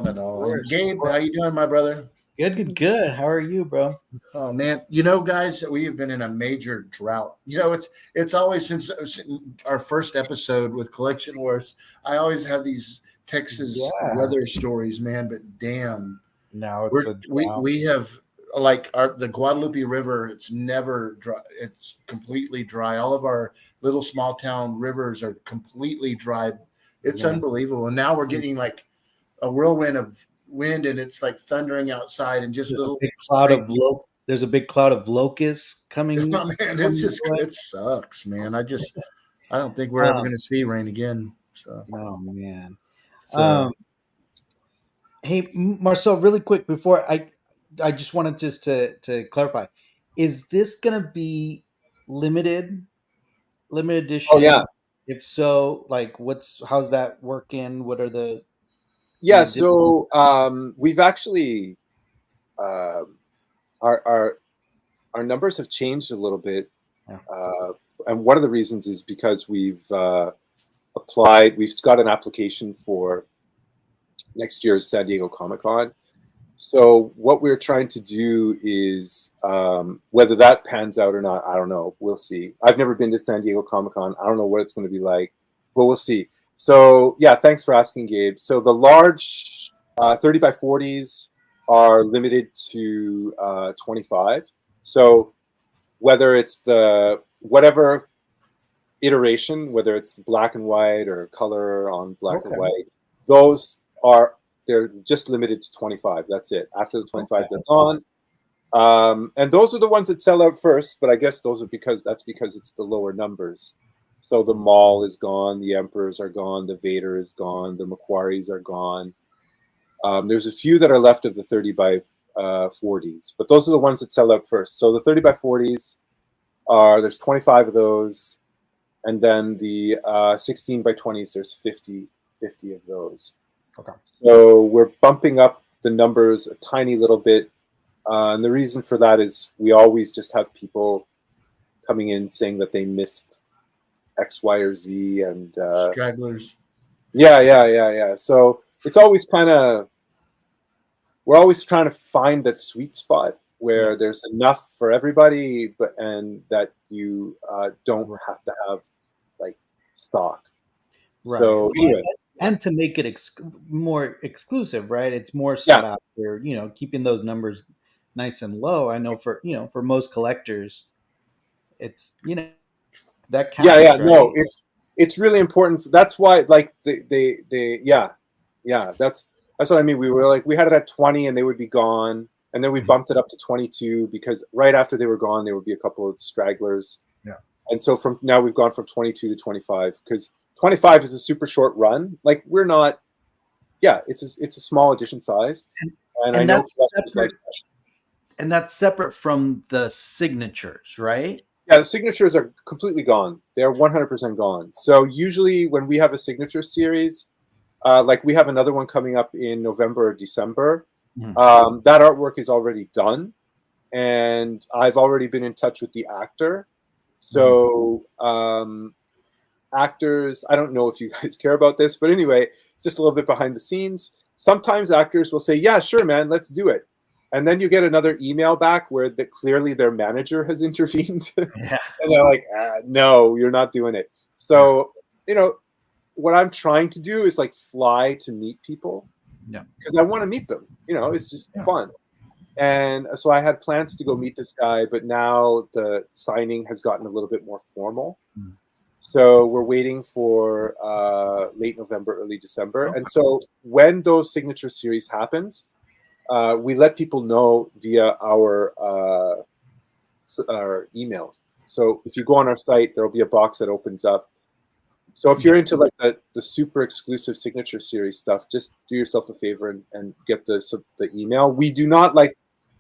at all. Gabe, how you doing, my brother? Good. How are you, bro? Oh man, guys, we have been in a major drought. It's always since our first episode with Collection Wars. I always have these Texas weather stories, man. But damn, now it's a drought. We have the Guadalupe River. It's never dry. It's completely dry. All of our little small town rivers are completely dry. It's unbelievable. And now we're getting like a whirlwind of wind, and it's like thundering outside, and just there's a big cloud of locusts coming. Oh, man, it sucks, man. I don't think we're ever going to see rain again. So. Oh man. Hey, Marcel, really quick before I just wanted to clarify: is this going to be limited edition? Oh yeah. If so, how's that working? What are the so we've actually our numbers have changed a little bit, and one of the reasons is because we've got an application for next year's San Diego Comic-Con. So what we're trying to do is, whether that pans out or not, I don't know. We'll see. I've never been to San Diego Comic-Con. I don't know what it's going to be like, but we'll see. So yeah, thanks for asking, Gabe. So the large 30 by 40s are limited to 25. So whether it's whatever iteration, whether it's black and white or color on black and white, they're just limited to 25. That's it. After the 25, they're gone. And those are the ones that sell out first, but I guess because it's the lower numbers. So the Maul is gone, the Emperors are gone, the Vader is gone, the Macquaries are gone. There's a few that are left of the 30 by 40s, but those are the ones that sell out first. So the 30 by 40s there's 25 of those, and then the 16 by 20s, there's 50 of those. Okay. So we're bumping up the numbers a tiny little bit. And the reason for that is we always just have people coming in saying that they missed X, Y, or Z, and stragglers. Yeah. So it's always we're always trying to find that sweet spot where there's enough for everybody, and that you don't have to have like stock. Right. So anyway. And to make it more exclusive, right? It's more sought after, keeping those numbers nice and low. I know for most collectors, it's, that counts. Yeah. Right? No, it's really important. That's why, like, that's That's what I mean. We were like, we had it at 20 and they would be gone. And then we bumped it up to 22 because right after they were gone, there would be a couple of stragglers. Yeah. And so from now we've gone from 22 to 25 because 25 is a super short run. Like we're not, it's a small edition size. And I know that's separate, and that's separate from the signatures, right? Yeah, the signatures are completely gone. They're 100% gone. So usually when we have a signature series, like we have another one coming up in November or December, that artwork is already done. And I've already been in touch with the actor. So actors, I don't know if you guys care about this, but anyway, it's just a little bit behind the scenes. Sometimes actors will say, yeah, sure, man, let's do it. And then you get another email back where clearly their manager has intervened. Yeah. And they're like, no, you're not doing it. So, what I'm trying to do is like fly to meet people. Yeah. Because I want to meet them. It's just fun. And so I had plans to go meet this guy, but now the signing has gotten a little bit more formal. So we're waiting for late November, early December. And so when those signature series happens, we let people know via our emails. So if you go on our site, there'll be a box that opens up. So if you're into like the super exclusive signature series stuff, just do yourself a favor and get the email.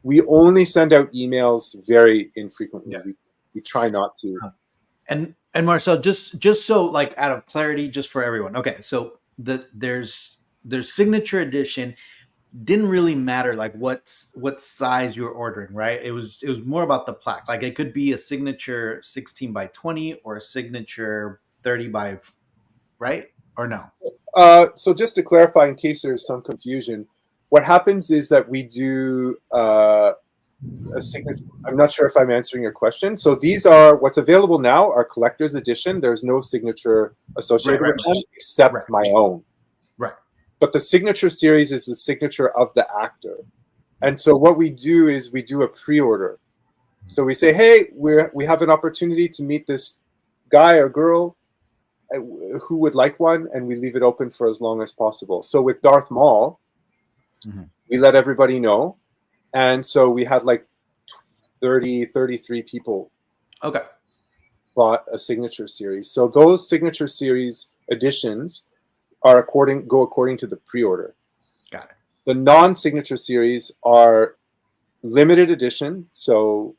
We only send out emails very infrequently. Yeah. We try not to. And Marcel, just so like out of clarity, just for everyone. Okay, so there's signature edition. Didn't really matter like what size you were ordering, right? It was more about the plaque. Like it could be a signature 16 by 20 or a signature 30 by, right? Or no? So just to clarify, in case there's some confusion, what happens is that we do a signature. I'm not sure if I'm answering your question. So these are what's available now are collector's edition. There's no signature associated with them except my own. Right. But the signature series is the signature of the actor. And so what we do is we do a pre-order. So we say, hey, we have an opportunity to meet this guy or girl who would like one, and we leave it open for as long as possible. So with Darth Maul, we let everybody know. And so we had like 33 people bought a signature series. So those signature series editions are go according to the pre-order. Got it. The non-signature series are limited edition, so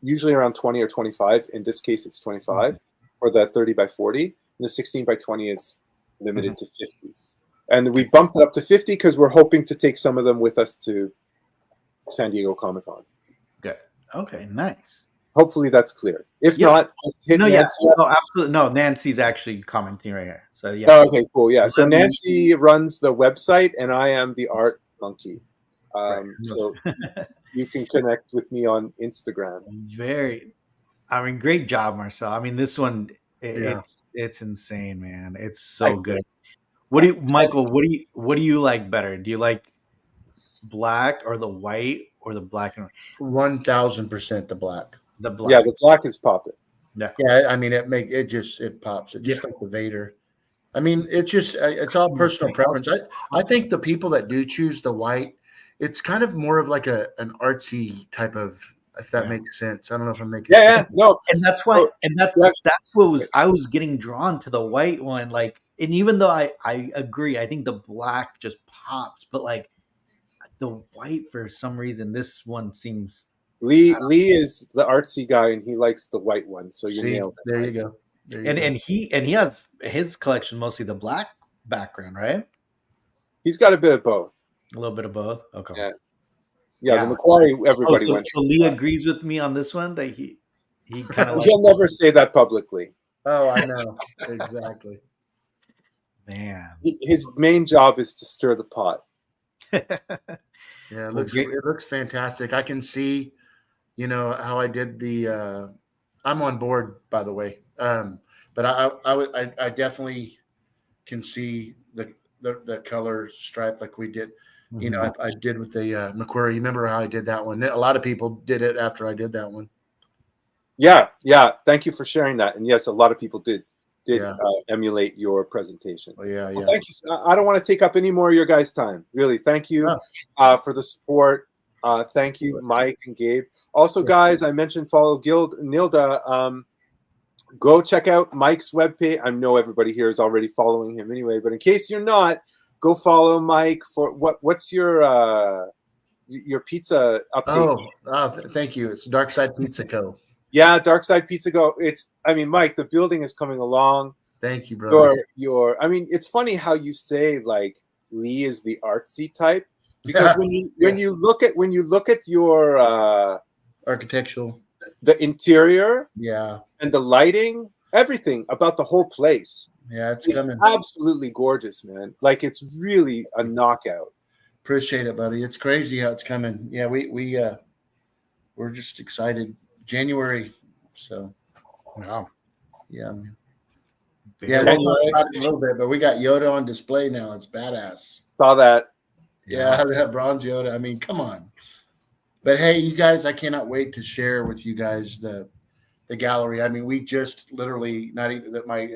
usually around 20 or 25. In this case, it's 25 for the 30 by 40. And the 16 by 20 is limited to 50. And we bumped it up to 50 because we're hoping to take some of them with us to San Diego Comic-Con. Good. Okay, nice. Hopefully that's clear. If not, just hit Nancy. No, absolutely. No, Nancy's actually commenting right here. So yeah. Oh, okay, cool. Yeah. So Nancy runs the website, and I am the art monkey. So you can connect with me on Instagram. Great job, Marcel. I mean, this one, it's insane, man. It's so good. Michael? What do you like better? Do you like black or the white or the black and 1000% the black? The black. Yeah, the black is popping. Yeah. I mean, it pops. It just like the Vader. I mean, it's all personal preference. I think the people that do choose the white, it's kind of more of like an artsy type of, if that makes sense. I don't know if I'm making sense. No. And that's why, that's what I was getting drawn to the white one. Like, and even though I agree, I think the black just pops, but like the white, for some reason, this one seems. Lee is the artsy guy, and he likes the white one. So you nailed it. There you go. And he has his collection mostly the black background, right? He's got a bit of both. A little bit of both. Okay. Yeah. The Macquarie, everybody went. So Lee agrees with me on this one that he kind of. He'll never say that publicly. Oh, I know exactly. Man, his main job is to stir the pot. Yeah, it looks fantastic. I can see, how I did the. I'm on board, by the way. But I definitely can see the color stripe like we did. I did with the Macquarie. You remember how I did that one? A lot of people did it after I did that one. Yeah. Thank you for sharing that. And yes, a lot of people did. did Yeah. emulate your presentation. Oh, yeah, yeah. Well, thank you. I don't want to take up any more of your guys' time. Really, thank you for the support. Thank you, Mike and Gabe. Also, guys, I mentioned follow Nilda. Go check out Mike's webpage. I know everybody here is already following him anyway, but in case you're not, go follow Mike for what's your pizza update? Thank you. It's Dark Side Pizza Co. Yeah, Dark Side Pizza Go. Mike, the building is coming along. Thank you, brother. It's funny how you say like Lee is the artsy type, because when you look at your architectural, the interior, yeah, and the lighting, everything about the whole place, it's coming. Absolutely gorgeous, man. Like, it's really a knockout. Appreciate it, buddy. It's crazy how it's coming. Yeah, we're just excited. January, so wow, yeah, man. Yeah, we'll talk about it a little bit, but we got Yoda on display now. It's badass. Saw that. Yeah, that bronze Yoda. I mean, come on. But hey, you guys, I cannot wait to share with you guys the gallery. I mean, we just literally, not even that my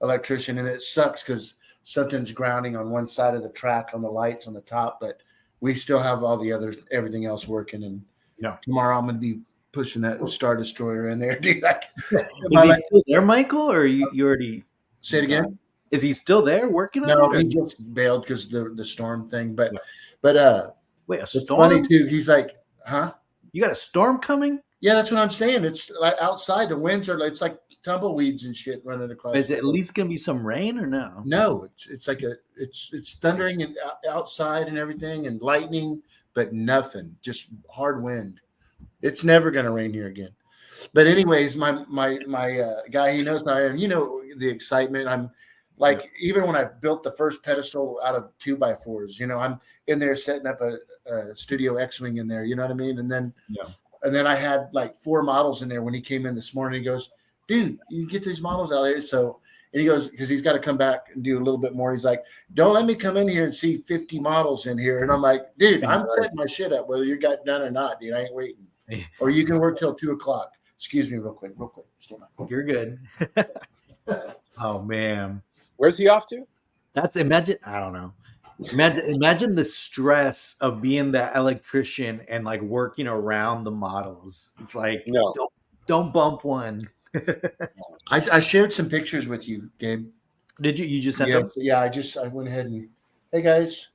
electrician, and it sucks because something's grounding on one side of the track on the lights on the top, but we still have everything else working. And tomorrow I'm going to be pushing that Star Destroyer in there, dude. Is he still there, Michael, or you already say it again? Is he still there working on it? No, he just bailed because the storm thing. But wait, a it's storm? funny too. He's like, huh? You got a storm coming? Yeah, that's what I'm saying. It's like outside. The winds are. It's like tumbleweeds and shit running across. Is it at least gonna be some rain or no? No, it's like it's thundering and outside and everything and lightning, but nothing. Just hard wind. It's never gonna rain here again. But anyways, my guy, he knows how I am. You know the excitement. I'm like, even when I built the first pedestal out of 2x4s, I'm in there setting up a Studio X-Wing in there. You know what I mean? And then I had like 4 models in there when he came in this morning. He goes, dude, you get these models out there. So, and he goes, because he's got to come back and do a little bit more. He's like, don't let me come in here and see 50 models in here. And I'm like, dude, I'm setting my shit up, whether you got done or not, dude. I ain't waiting. Or you can work till 2:00. Excuse me, real quick. You're good. Oh man, where's he off to? Imagine. I don't know. Imagine the stress of being that electrician and like working around the models. It's like, don't bump one. I shared some pictures with you, Gabe. Did you? You just sent them? Yeah, I went ahead and, hey guys.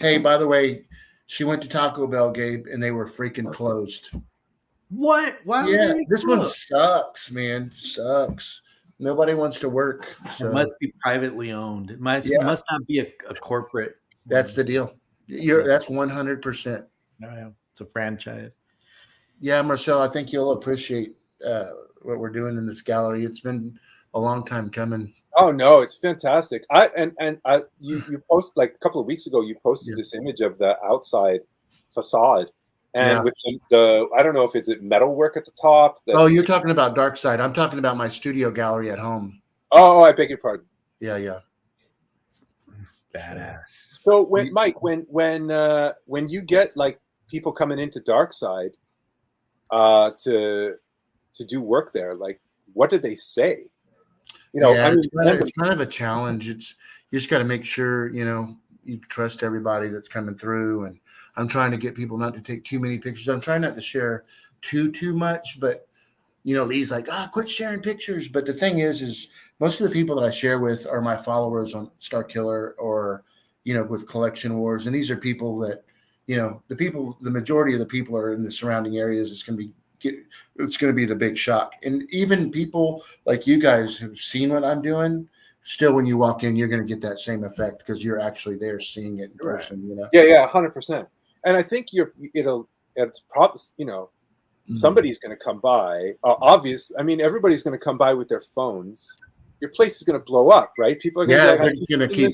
Hey, by the way, she went to Taco Bell, Gabe, and they were freaking closed. What? Why? Yeah, this one sucks, man. Sucks. Nobody wants to work. So. It must be privately owned. It must not be a corporate. That's the deal. That's 100%. Yeah, it's a franchise. Yeah, Marcel, I think you'll appreciate what we're doing in this gallery. It's been a long time coming. Oh no, it's fantastic. You posted like a couple of weeks ago. You posted this image of the outside facade, and with the I don't know if it's metalwork at the top. Oh, you're talking about Dark Side. I'm talking about my studio gallery at home. Oh, I beg your pardon. Yeah. Badass. So Mike, when you get like people coming into Dark Side, to do work there, like what did they say? It's kind of a challenge. You just got to make sure you trust everybody that's coming through, and I'm trying to get people not to take too many pictures. I'm trying not to share too much, but Lee's like, quit sharing pictures. But the thing is most of the people that I share with are my followers on Star Killer or with Collection Wars, and these are people that the majority of the people are in the surrounding areas. It's going to be the big shock. And even people like you guys have seen what I'm doing. Still, when you walk in, you're going to get that same effect because you're actually there seeing it in person. Yeah, 100%. And I think it's probably somebody's going to come by. Everybody's going to come by with their phones. Your place is going to blow up, right? People are going to keep.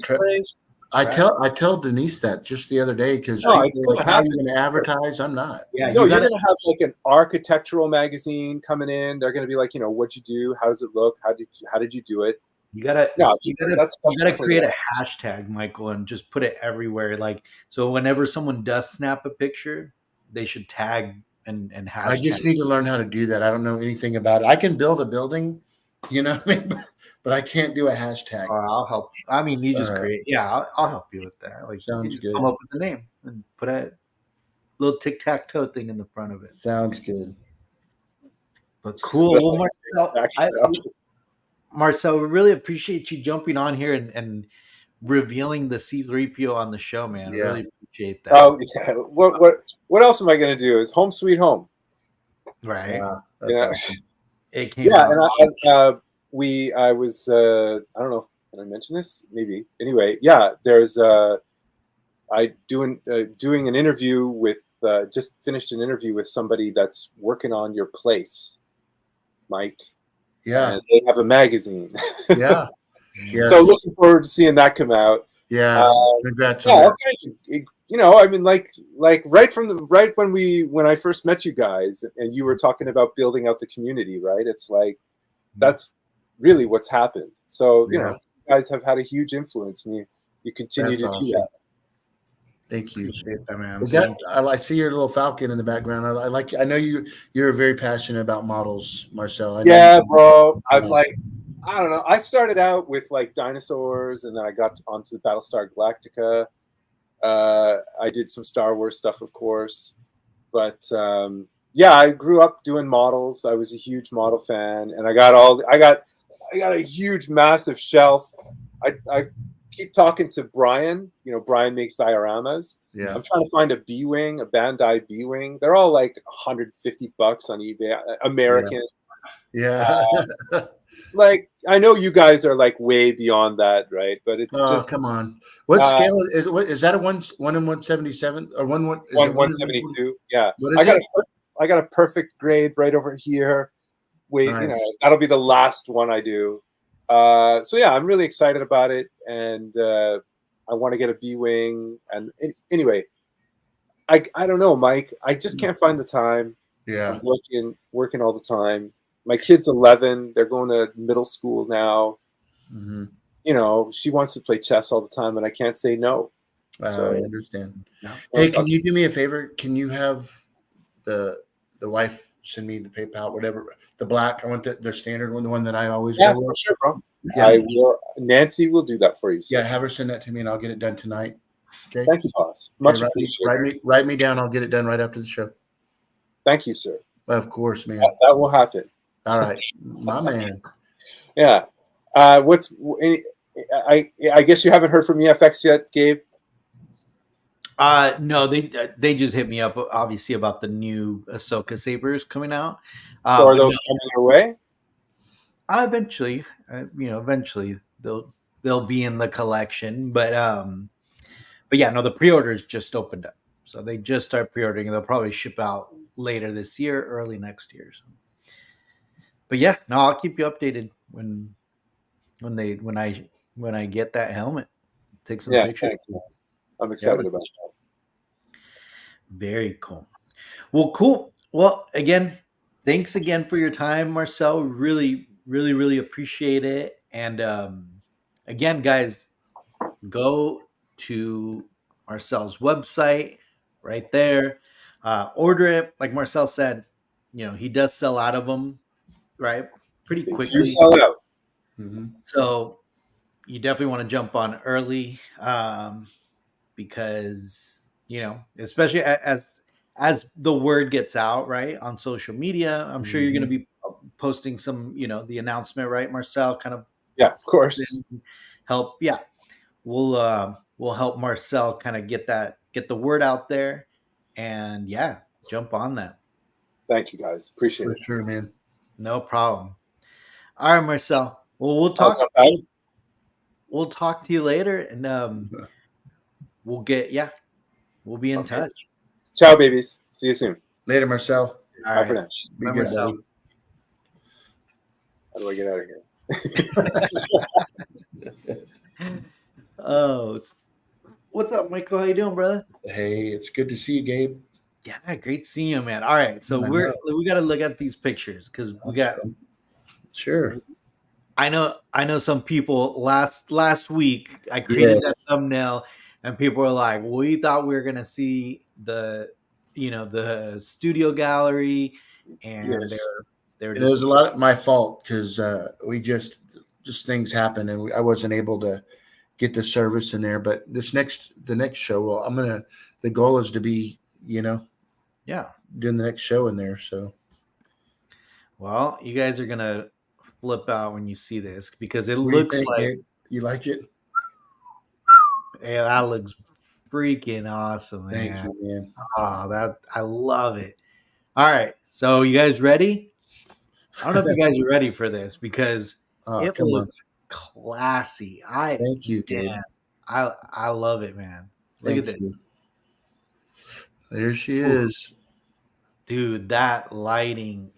I tell Denise that just the other day because how are you going to advertise? I'm not. Yeah, you're going to have like an architectural magazine coming in. They're going to be like, what'd you do? How does it look? How did you do it? You gotta create a hashtag, Michael, and just put it everywhere. Like, so whenever someone does snap a picture, they should tag and hashtag. I just need to learn how to do that. I don't know anything about it. I can build a building, what I mean? but I can't do a hashtag. I'll help. I mean, you just All right. create. Yeah, I'll help you with that. Like, you Sounds just good. come up with the name and put a little tic-tac-toe thing in the front of it. Sounds good. But cool. Well, Marcel, we really appreciate you jumping on here and revealing the C-3PO on the show, man. Yeah. Really appreciate that. Oh, yeah. What else am I going to do? Is home sweet home. Right. Wow, that's Yeah. awesome. It came Yeah, out. and I was I don't know if did I mention this, maybe. Anyway, yeah, there's I doing an interview with just finished an interview with somebody that's working on your place, Mike. Yeah, And they have a magazine. yeah, yes. So looking forward to seeing that come out. Yeah, congrats on Yeah, that. all kinds of- you know, I mean, like right when I first met you guys, and you were talking about building out the community, right? It's like that's really what's happened. So you know, you guys have had a huge influence. And you continue That's to awesome. do that. Thank you. Appreciate that, man. Is that, I see your little falcon in the background. I like. I know you're very passionate about models, Marcel. I know Yeah, you- bro. I don't know. I started out with like dinosaurs, and then I got onto Battlestar Galactica. I did some Star Wars stuff, of course, but yeah, I grew up doing models. I was a huge model fan, and I got a huge, massive shelf. I keep talking to Brian. You know, Brian makes dioramas. Yeah. I'm trying to find a B-wing, a Bandai B-wing. They're all like $150 on eBay, American. Yeah. Like, I know you guys are like way beyond that, right? But it's just come on. What scale is what is that? A one in 177 or one? 172? Yeah, What is I got a perfect grade right over here. Wait, Nice. you know, that'll be the last one I do. So yeah, I'm really excited about it, and I want to get a B-wing. And anyway, I don't know, Mike. I just can't find the time. Yeah. I'm working all the time. My kid's 11. They're going to middle school now. Mm-hmm. You know, she wants to play chess all the time, and I can't say no. So, I understand. no. Hey, can you do me a favor? Can you have the wife send me the PayPal, whatever, the black? I want their standard one, the one that I always Yeah, go for with. sure, bro. Yeah. I will. Nancy will do that for you. Sir. Yeah, have her send that to me, and I'll get it done tonight. Okay. Thank you, boss. Much Okay, appreciated. write me down. I'll get it done right after the show. Thank you, sir. Of course, man. That will happen. All right, my man. Yeah. I guess you haven't heard from EFX yet, Gabe. No, they just hit me up, obviously, about the new Ahsoka sabers coming out. So are those coming your way? Eventually, eventually they'll be in the collection, but yeah, no, the pre-orders just opened up, so they just start pre-ordering. They'll probably ship out later this year, early next year. So. But yeah, no, I'll keep you updated when I get that helmet. Take some pictures. Thank you. I'm excited about that. Very cool. Well, cool. Well, again, thanks again for your time, Marcel. Really, really, really appreciate it. And again, guys, go to Marcel's website right there. Order it. Like Marcel said, he does sell out of them, right? Pretty quickly. You sell out. Mm-hmm. So you definitely want to jump on early because, especially as the word gets out, right, on social media, I'm sure you're going to be posting some, the announcement, right, Marcel, kind of. Yeah, of course. Help. Yeah. We'll help Marcel kind of get the word out there, and yeah, jump on that. Thank you, guys. Appreciate it. For sure, man. No problem. All right, Marcel. Well, we'll talk. We'll talk to you later, and we'll be in touch. Ciao, babies. See you soon. Later, Marcel. All Bye right. for now. Be Bye, good, Marcel. buddy. How do I get out of here? Oh, what's up, Michael? How you doing, brother? Hey, it's good to see you, Gabe. Yeah, great seeing you, man. All right, so we got to look at these pictures because we got. Sure. I know some people last week I created that thumbnail and people were like, we thought we were gonna see the studio gallery, and Yes. they're It was a lot of my fault because we just just things happen, and I wasn't able to get the service in there. But the next show, well, the goal is to be, Yeah. doing the next show in there. So Well, you guys are gonna flip out when you see this because it what do you looks think, like, Nick? You like it? hey, that looks freaking awesome, Thank man. you, man. Oh, that I love it. All right, so you guys ready? I don't know if you guys are ready for this because Oh, it come on. looks classy. Thank you, Gabe. Man, I love it, man. Look at Thank this, you. There she Ooh, is. dude. That lighting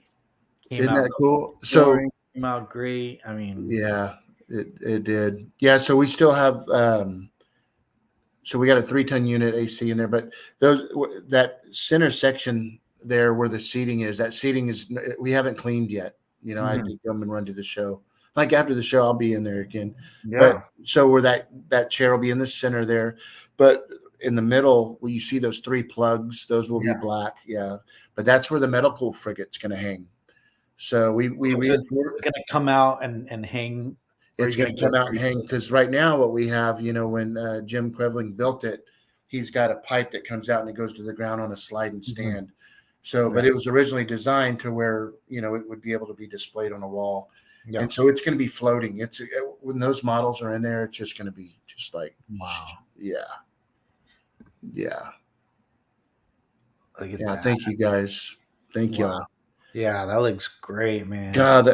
came Isn't out. that cool? So Flooring came out great. I mean, yeah, it did. Yeah, so we still have so we got a 3-ton unit AC in there, but that center section there where the seating is, that seating is we haven't cleaned yet. I had mhm, to come and run to the show. Like after the show, I'll be in there again. But yeah, so where that chair will be in the center there, but in the middle where you see those 3 plugs, those will be yeah. black. Yeah, but that's where the medical frigate's going to hang. So we So reinforce. it's gonna come out and hang, or It's you're going gonna to get come out and hang because right now what we have, when Jim Krevling built it, he's got a pipe that comes out and it goes to the ground on a sliding stand. So, but Yeah. it was originally designed to where it would be able to be displayed on a wall, Yeah. and so it's going to be floating. It's when those models are in there, it's just going to be just like Wow. yeah. Look at Yeah, that. thank you guys. Thank Wow. y'all. Yeah, that looks great, man. God,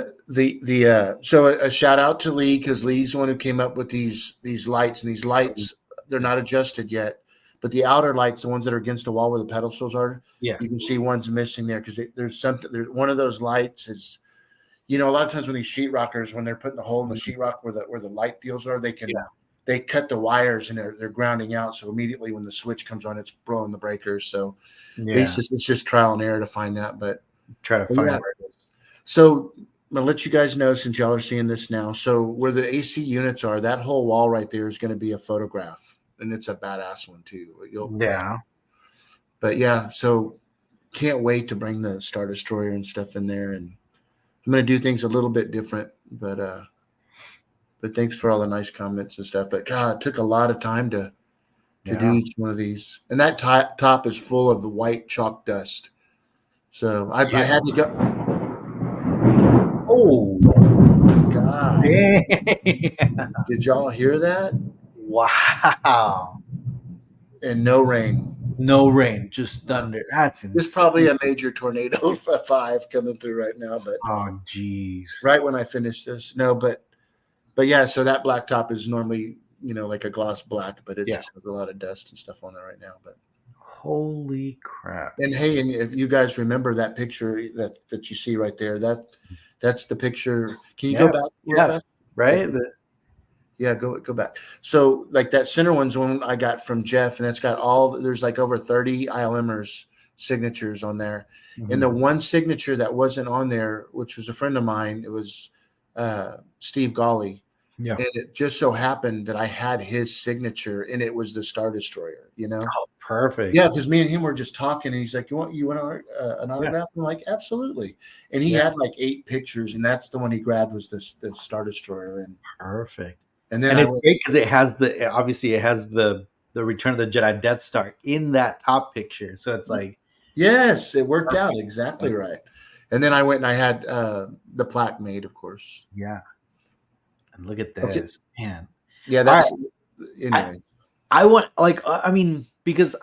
so a shout out to Lee because Lee's the one who came up with these lights, and these lights they're not adjusted yet, but the outer lights, the ones that are against the wall where the pedestals are, Yeah. you can see one's missing there because there's something. There's one of those lights is, a lot of times when these sheetrockers, when they're putting the hole in the sheetrock where the light deals are, Yeah. they cut the wires and they're grounding out. So immediately when the switch comes on, it's blowing the breakers. So Yeah. it's just trial and error to find that, but Try to but find yeah. where it is. So I'm gonna let you guys know since y'all are seeing this now. So where the AC units are, that whole wall right there is going to be a photograph, and it's a badass one too. Yeah. But yeah, so can't wait to bring the Star Destroyer and stuff in there, and I'm going to do things a little bit different. But thanks for all the nice comments and stuff. But God, it took a lot of time to do each one of these, and that top is full of the white chalk dust. So I had to go. Oh, God, damn. did y'all hear that? Wow. And no rain. No rain, just thunder. That's There's insane. probably a major tornado 5 coming through right now, but Oh, jeez. right when I finish this, no, but yeah. So that black top is normally like a gloss black, but it just has a lot of dust and stuff on it right now. But Holy crap. and hey, and if you guys remember that picture that you see right there, that's the picture. Can you go back real fast? Right? Yeah, go back. So like that center one's one I got from Jeff, and it's got there's like over 30 ILMers signatures on there. And the one signature that wasn't on there, which was a friend of mine, it was Steve Golly. Yeah. And it just so happened that I had his signature, and it was the Star Destroyer, Oh, perfect. Yeah, because me and him were just talking, and he's like, "You want an autograph?" I'm like, "Absolutely." And he had like 8 pictures, and that's the one he grabbed was the Star Destroyer. And Perfect. and then it's great because it has the Return of the Jedi Death Star in that top picture. So it's like, yes, it worked out exactly right. And then I went and I had the plaque made, of course. Yeah. And look at this, man. Yeah, that's anyway. I want because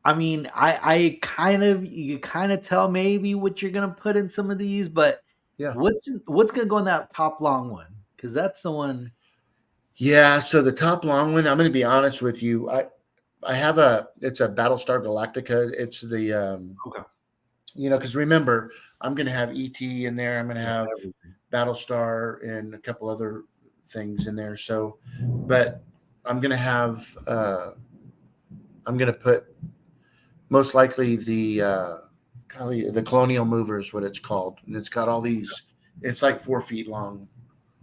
I kind of you kind of tell maybe what you're gonna put in some of these, but yeah, what's gonna go in that top long one? Because that's the one. Yeah, so the top long one, I'm going to be honest with you. I have it's a Battlestar Galactica. It's the because remember, I'm going to have ET in there. I'm going to have Battlestar and a couple other things in there. So, but I'm going to have I'm going to put most likely the Colonial Mover is what it's called, and it's got all these. It's like 4 feet long.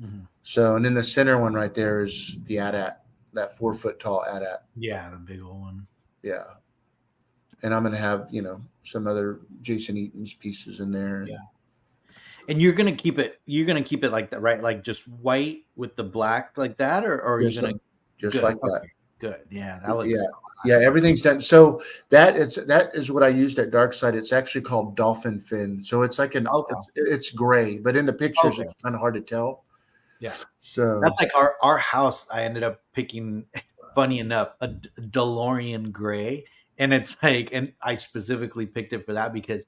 Mm-hmm. So, and then the center one right there is the AT-AT, that 4 foot tall AT-AT. Yeah, the big old one. Yeah. And I'm going to have, some other Jason Eaton's pieces in there. Yeah. And you're gonna keep it. You're gonna keep it like that, right? Like just white with the black, like that, or are you Just gonna? like, just Good. like that. Okay. Good. Yeah, that looks. Yeah. Yeah, everything's done. So that is what I used at Dark Side. It's actually called dolphin fin. So it's like Okay. it's gray, but in the pictures Okay. it's kind of hard to tell. Yeah. So That's like our house. I ended up picking, funny enough, a DeLorean gray, and it's like, and I specifically picked it for that because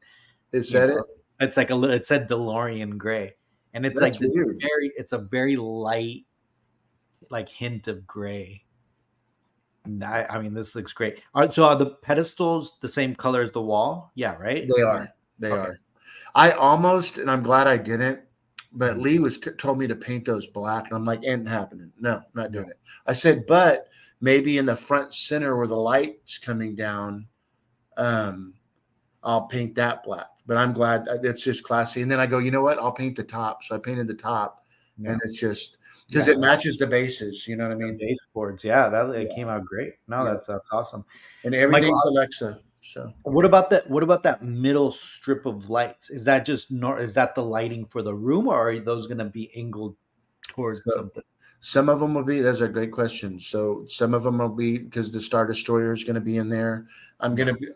is that it? it's like a little. It said DeLorean gray, and it's like That's this weird. very. It's a very light, like hint of gray. I mean, this looks great. So are the pedestals the same color as the wall? Yeah, right. They are. They Okay. are. I almost, and I'm glad I didn't, but Mhm. Lee told me to paint those black, and I'm like, ain't happening. No, not doing it. I said, but maybe in the front center where the light's coming down, I'll paint that black. But I'm glad it's just classy. And then I go, you know what? I'll paint the top. So I painted the top, Yeah. and it's just because Yeah. it matches the bases. You know what I The mean? baseboards. Yeah, it Yeah. came out great. No, Yeah. that's awesome. And Michael, everything's Alexa. So what about that? What about that middle strip of lights? Is that just is that the lighting for the room, or are those going to be angled towards so something? some of them will be. Those are great questions. So some of them will be because the Star Destroyer is going to be in there.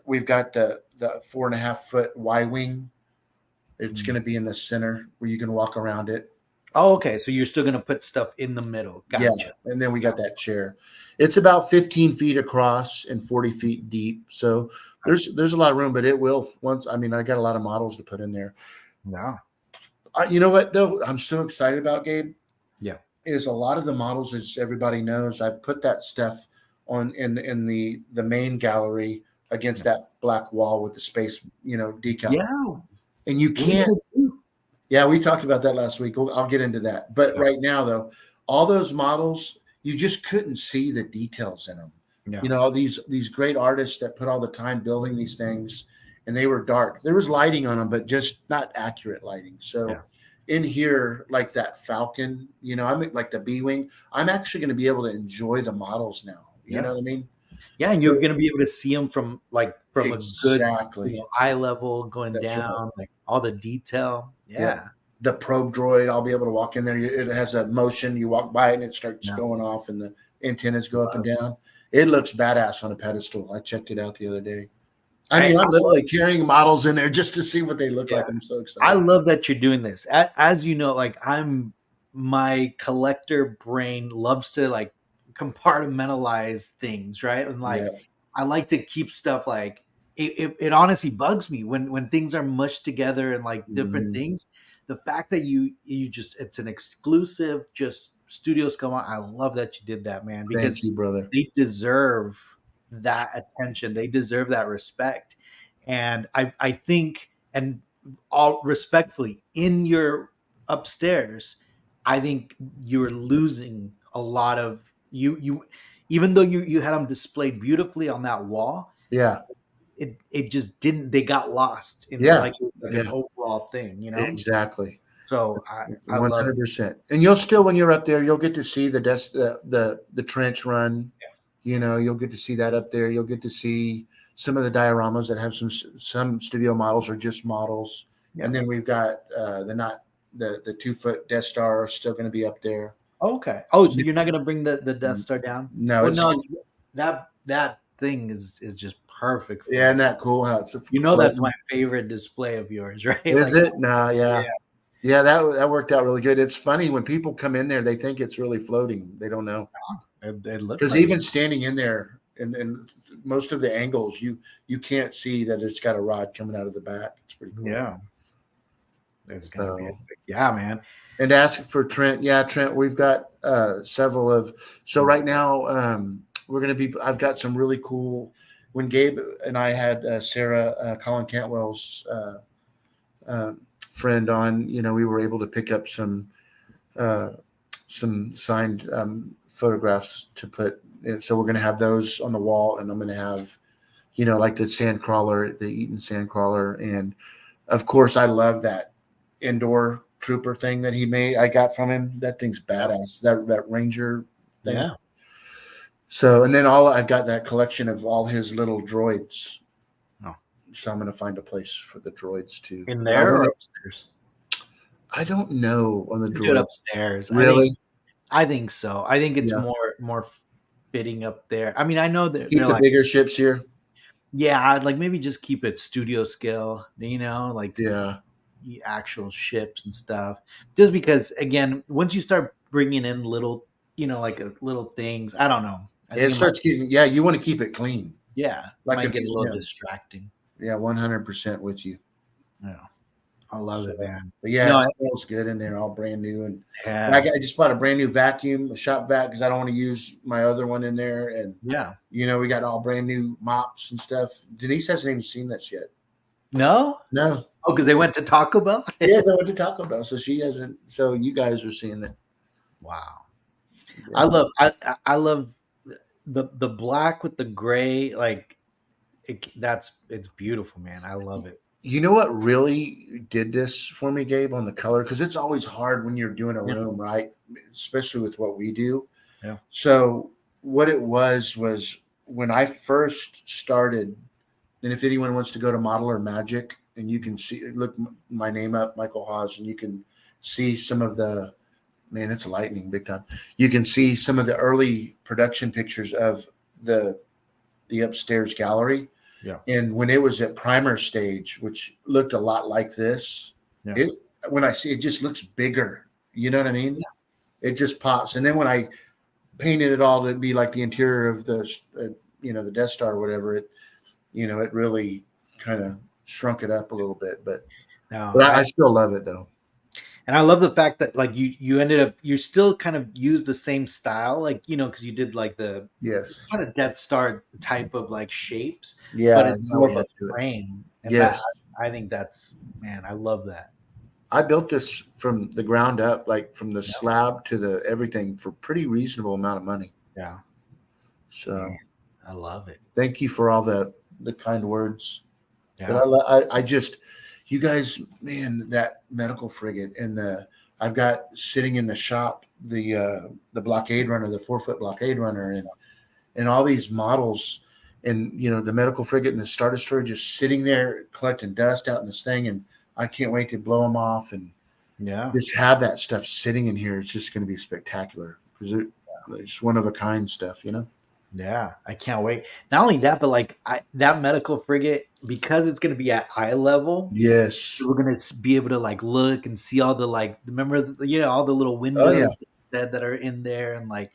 We've got the 4.5-foot Y wing. It's going to be in the center where you can walk around it. Oh, okay. So you're still going to put stuff in the middle. Yeah, Gotcha. and then we got that chair. It's about 15 feet across and 40 feet deep. So there's a lot of room, but it will once. I mean, I got a lot of models to put in there. No. You know what though? I'm so excited about, Gabe. Yeah. Is a lot of the models, as everybody knows, I've put that stuff on in the main gallery against that black wall with the space, decal. Yeah. And you What are you can't. gonna do? Yeah, we talked about that last week. I'll get into that. But Yeah. right now, though, all those models, you just couldn't see the details in them. Yeah. All these great artists that put all the time building these things, and they were dark. There was lighting on them, but just not accurate lighting. So Yeah. in here, like that Falcon, I'm like the B-wing. I'm actually going to be able to enjoy the models now. You Yeah. know what I mean? Yeah, and you're going to be able to see them from a good Exactly. eye level going That's right. down, like all the detail. Yeah. The probe droid, I'll be able to walk in there. It has a motion. You walk by it and it starts going off, and the antennas go up and down. It looks badass on a pedestal. I checked it out the other day. I mean, I'm literally carrying models in there just to see what they look like. I'm so excited. I love that you're doing this. As you know, like my collector brain loves to like compartmentalize things, right? And like I like to keep stuff like it honestly bugs me when things are mushed together and like different things. The fact that you just it's an exclusive, just studios come on. I love that you did that, man, because Thank you, brother. they deserve that attention. They deserve that respect. And I think, and all respectfully, in your upstairs, I think you're losing a lot of you even though you had them displayed beautifully on that wall. Yeah. It just didn't. They got lost in like an overall thing, Exactly. So I 100%. And you'll still, when you're up there, you'll get to see the trench run. You'll get to see that up there. You'll get to see some of the dioramas that have some studio models or just models. And then we've got the 2-foot Death Star still going to be up there. Okay. Oh, so you're not going to bring the Death Star down? No, that thing is just perfect. Yeah, isn't that cool? How it's that's my favorite display of yours, right? Is it? No, yeah. That worked out really good. It's funny when people come in there, they think it's really floating. They don't know. It looks because even standing in there and most of the angles, you can't see that it's got a rod coming out of the back. It's pretty cool. Yeah. It's gonna be man. And ask for Trent. Yeah, Trent, we've got several of. So right now, I've got some really cool. When Gabe and I had Sarah, Colin Cantwell's friend on, we were able to pick up some signed photographs to put. So we're going to have those on the wall, and I'm going to have, like the Sandcrawler, the Eaton Sandcrawler, and of course I love that indoor trooper thing that he made. I got from him. That thing's badass. That Ranger thing. Yeah. So, and then I've got that collection of all his little droids. Oh. So I'm going to find a place for the droids too. In there or upstairs? I don't know on the You can do it droid. upstairs. Really? I think so. I think it's Yeah. more fitting up there. I mean, I know that Keep they're the like, bigger ships here. yeah, like maybe just keep it studio scale, like Yeah. the actual ships and stuff. Just because, again, once you start bringing in little, like little things, I don't know. I think It starts getting, yeah, you want to keep it clean, yeah, like a might get a little museum. distracting. Yeah, 100% with you. Yeah, I love it, So, man. but yeah, it smells good in there, all brand new. And Yeah, I just bought a brand new vacuum, a shop vac, because I don't want to use my other one in there. And yeah. we got all brand new mops and stuff. Denise hasn't even seen this yet. No, No. oh, because they went to Taco Bell. Yes, I went to Taco Bell, so she hasn't. So you guys are seeing it. Wow, Yeah. I love the black with the gray. Like it's beautiful, man. I love it. You know what really did this for me, Gabe, on the color? Because it's always hard when you're doing a Yeah. room, right? Especially with what we do. Yeah. So what it was when I first started, and if anyone wants to go to Modeler Magic, and you can look my name up, Michael Hawes, and you can see some of the, man, it's lightning big time. You can see some of the early production pictures of the upstairs gallery. Yeah. And when it was at primer stage, which looked a lot like this, Yeah. when I see it, just looks bigger. You know what I mean? Yeah. It just pops. And then when I painted it all to be like the interior of the, the Death Star or whatever, it really kind of shrunk it up a little bit. But I still love it though. And I love the fact that like you ended up you still kind of use the same style, like because you did like the kind of Death Star type of like shapes, but it's more of a frame. And yes, I think that's, man, I love that. I built this from the ground up, like from the slab to the everything for pretty reasonable amount of money. Yeah. So man, I love it. Thank you for all the kind words. Yeah. But I just, you guys, man, that medical frigate and I've got sitting in the shop the blockade runner, the 4-foot blockade runner, and all these models, and the medical frigate and the Star Destroyer just sitting there collecting dust out in this thing, and I can't wait to blow them off and just have that stuff sitting in here. It's just going to be spectacular because it's one of a kind stuff, Yeah, I can't wait. Not only that, but like that medical frigate, because it's going to be at eye level. Yes, we're going to be able to like look and see all the remember all the little windows that are in there, and like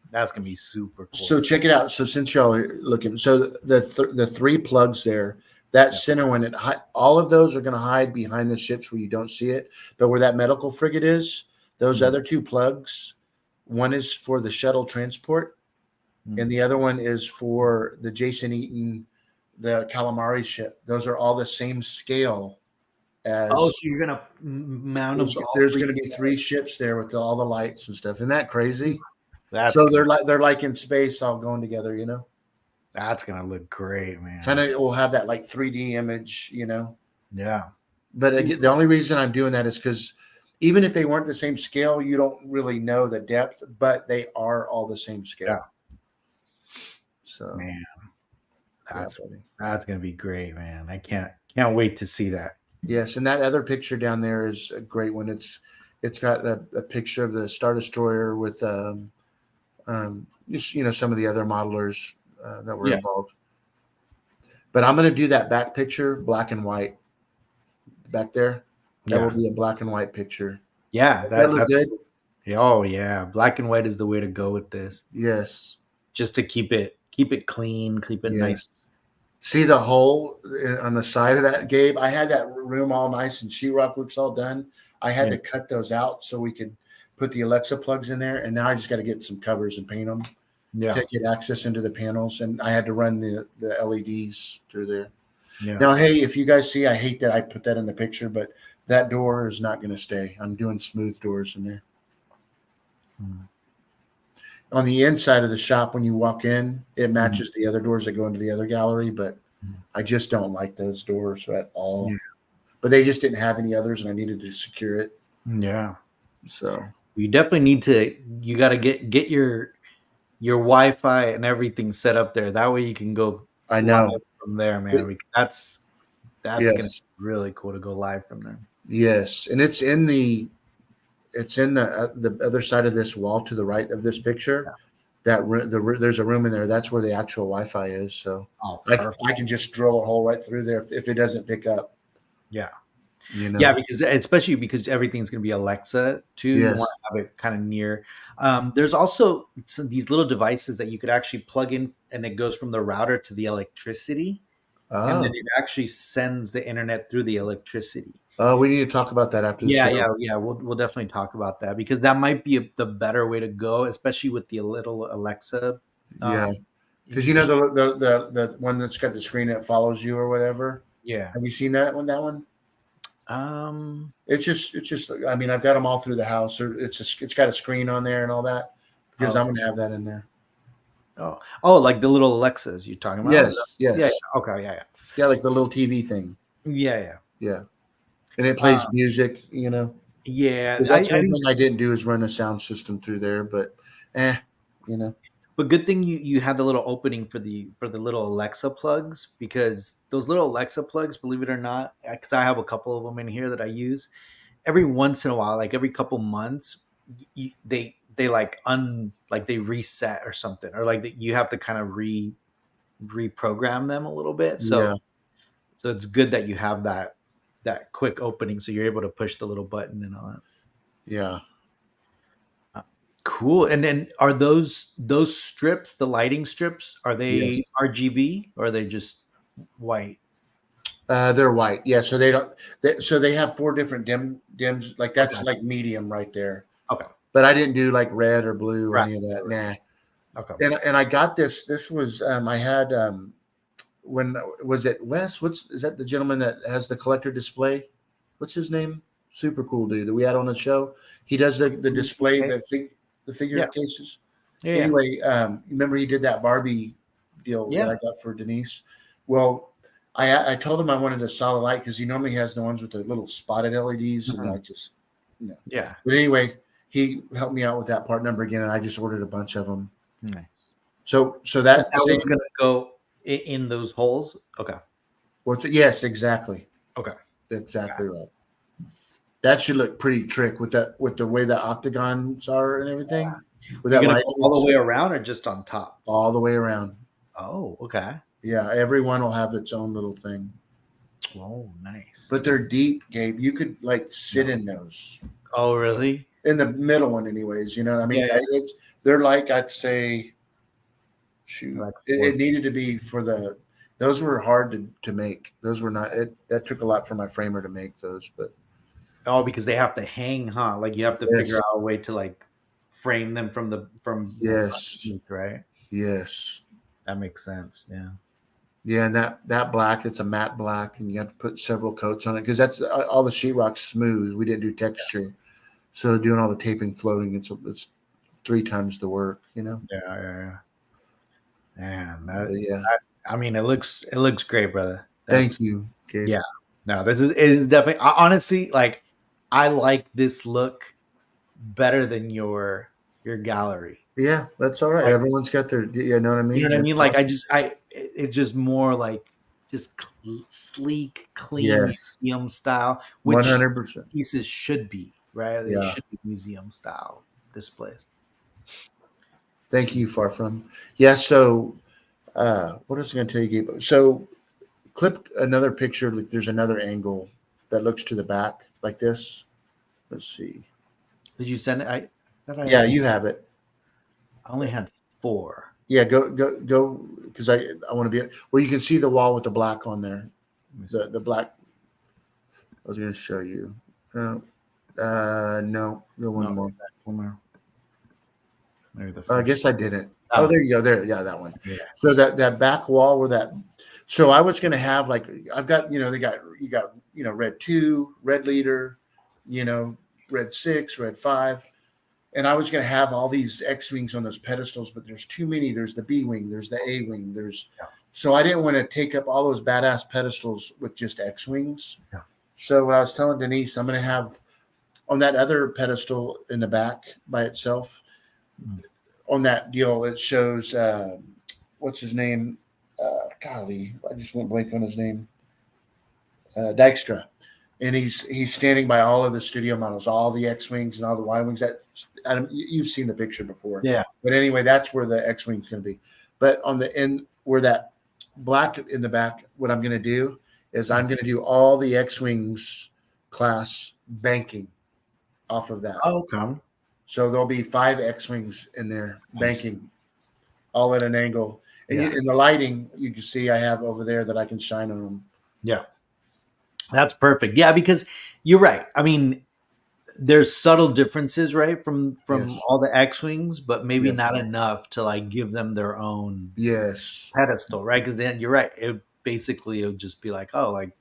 that's going to be super cool. So check it out. So since y'all are looking, so the 3 plugs there, that center one, all of those are going to hide behind the ships where you don't see it, but where that medical frigate is, those other 2 plugs, one is for the shuttle transport. And the other one is for the Jason Eaton, the calamari ship. Those are all the same scale as. Oh, so you're gonna mount them. There's going to be 3 ships there with all the lights and stuff. Isn't that crazy? That's so they're like in space, all going together. That's gonna look great, man. Kind of, we'll have that like 3D image. Yeah. But again, the only reason I'm doing that is because even if they weren't the same scale, you don't really know the depth, but they are all the same scale. Yeah. So, man, that's gonna be great, man. I can't wait to see that. Yes, and that other picture down there is a great one. It's got a picture of the Star Destroyer with some of the other modelers that were involved. But I'm going to do that back picture black and white back there. That will be a black and white picture. Yeah, that look good. Oh yeah, black and white is the way to go with this. Yes, just to keep it clean, keep it nice. See the hole on the side of that, Gabe? I had that room all nice and sheetrock work's all done. I had to cut those out so we could put the Alexa plugs in there, and now I just got to get some covers and paint them to get access into the panels, and I had to run the LEDs through there. Yeah. Now, hey, if you guys see, I hate that I put that in the picture, but that door is not going to stay. I'm doing smooth doors in there. On the inside of the shop, when you walk in, it matches the other doors that go into the other gallery, but I just don't like those doors at all. Yeah. But they just didn't have any others, and I needed to secure it. Yeah. So you definitely need to. You got to get your Wi-Fi and everything set up there. That way you can go. I know from there, man. That's gonna be really cool to go live from there. Yes, and it's in the other side of this wall to the right of this picture. There's a room in there. That's where the actual Wi-Fi is. So Oh, I perfect. I can just drill a hole right through there if it doesn't pick up. Yeah. You know. Yeah, because especially because everything's going to be Alexa too. You Yes. want to have it kind of near. There's also these little devices that you could actually plug in, and it goes from the router to the electricity, and then Oh. it actually sends the internet through the electricity. Oh, we need to talk about that after the Yeah, show. yeah. We'll definitely talk about that because that might be the better way to go, especially with the little Alexa. Yeah, Um, because you know the one that's got the screen that follows you or whatever. yeah. Have you seen that one? That one? Um. It's just. I mean, I've got them all through the house. It's got a screen on there and all that because I'm Okay. gonna have that in there. Oh, like the little Alexas you're talking about? Yes, Yeah. yes, Okay. Yeah. yeah, like the little TV thing. Yeah. Yeah. Yeah, and it Uh, plays music. You know, yeah. because that's the only thing I didn't do is run a sound system through there. But, you know. But good thing you had the little opening for the little Alexa plugs because those little Alexa plugs, believe it or not, because I have a couple of them in here that I use every once in a while, like every couple months, they like they reset or something, or like you have to kind of reprogram them a little bit. Yeah, So it's good that you have that quick opening, so you're able to push the little button and all that. yeah, Cool. And then are those strips, the lighting strips, are yes. they RGB or are they just white? They're white. Yeah, so they don't. So they have 4 different dims. Like that's Okay. like medium right there. Okay. But I didn't do like red or blue or Right. any of that. Nah. Okay. And I got this. This was I had when was it Wes? Is that the gentleman that has the collector display? What's his name? Super cool dude that we had on the show. He does the display, Okay. the figure Yeah. cases. Yeah. Anyway, remember he did that Barbie deal Yeah. that I got for Denise. Well, I told him I wanted a solid light because he normally has the ones with the little spotted LEDs, and I just Yeah. But anyway, he helped me out with that part number again, and I just ordered a bunch of them. Nice. So That that one's gonna go in those holes. Okay. yes, exactly, Okay. exactly right. That should look pretty trick with the way the octagons are and everything. With You're that gonna light go all the way around or just on top? all the way around. Oh, okay. Yeah, everyone will have its own little thing. Oh, nice. But they're deep, Gabe. You could like sit in those. Oh, really? In the middle one, anyways. You know what I mean? Yeah. They're like, I'd say, shoot, Like it needed to be for the. Those were hard to make. Those were not. That took a lot for my framer to make those, but Oh, because they have to hang, huh? Like you have to Yes. figure out a way to like frame them from yes, underneath, right? yes, That makes sense. Yeah. yeah. And that black, it's a matte black, and you have to put several coats on it because that's all the sheetrock's smooth. We didn't do texture, so doing all the taping, floating, it's 3 times the work. You know. Yeah. Man, But yeah. I mean, it looks great, brother. Thank you, Gabe. Yeah. No, it is definitely honestly like I like this look better than your gallery. Yeah, that's all right. Like, Everyone's got their, you know what I mean? you know what I That's mean? Like awesome. it's just more like just sleek, clean Yes, museum style, which 100%. pieces should be, right? They Yeah. should be museum style displays. Thank you, Far From. Yeah, so what else was I going to tell you, Gabe? So clip another picture. Like there's another angle that looks to the back like this. Let's see. Did you send it? Yeah, you have it. I only had 4. Yeah, go because I want to be where you can see the wall with the black on there. The black. I was going to show you. No, go one more. One more. Maybe the I guess I didn't. Oh. Oh, there you go. There, yeah, that one. Yeah. So that back wall where that. So I was going to have like I've got you got red 2, red leader, red 6, red 5, and I was going to have all these X wings on those pedestals, but there's too many. There's the B wing, there's the A wing, so I didn't want to take up all those badass pedestals with just X wings. Yeah. So what I was telling Denise, I'm going to have on that other pedestal in the back by itself. On that deal, it shows what's his name? Golly, I just went blank on his name. Dykstra, and he's standing by all of the studio models, all the X-wings and all the Y-wings. That Adam, you've seen the picture before. Yeah. But anyway, that's where the X-wing's going to be. But on the end where that black in the back, what I'm going to do is I'm going to do all the X-wings class banking off of that. Oh, okay. So there'll be 5 X-wings in there banking, all at an angle. And Yeah. in the lighting, you can see I have over there that I can shine on them. Yeah. That's perfect. Yeah, because you're right. I mean, there's subtle differences, right, from Yes. all the X-wings, but maybe Yes. not enough to like give them their own Yes. pedestal, right? Because then you're right. It would just be like, oh, like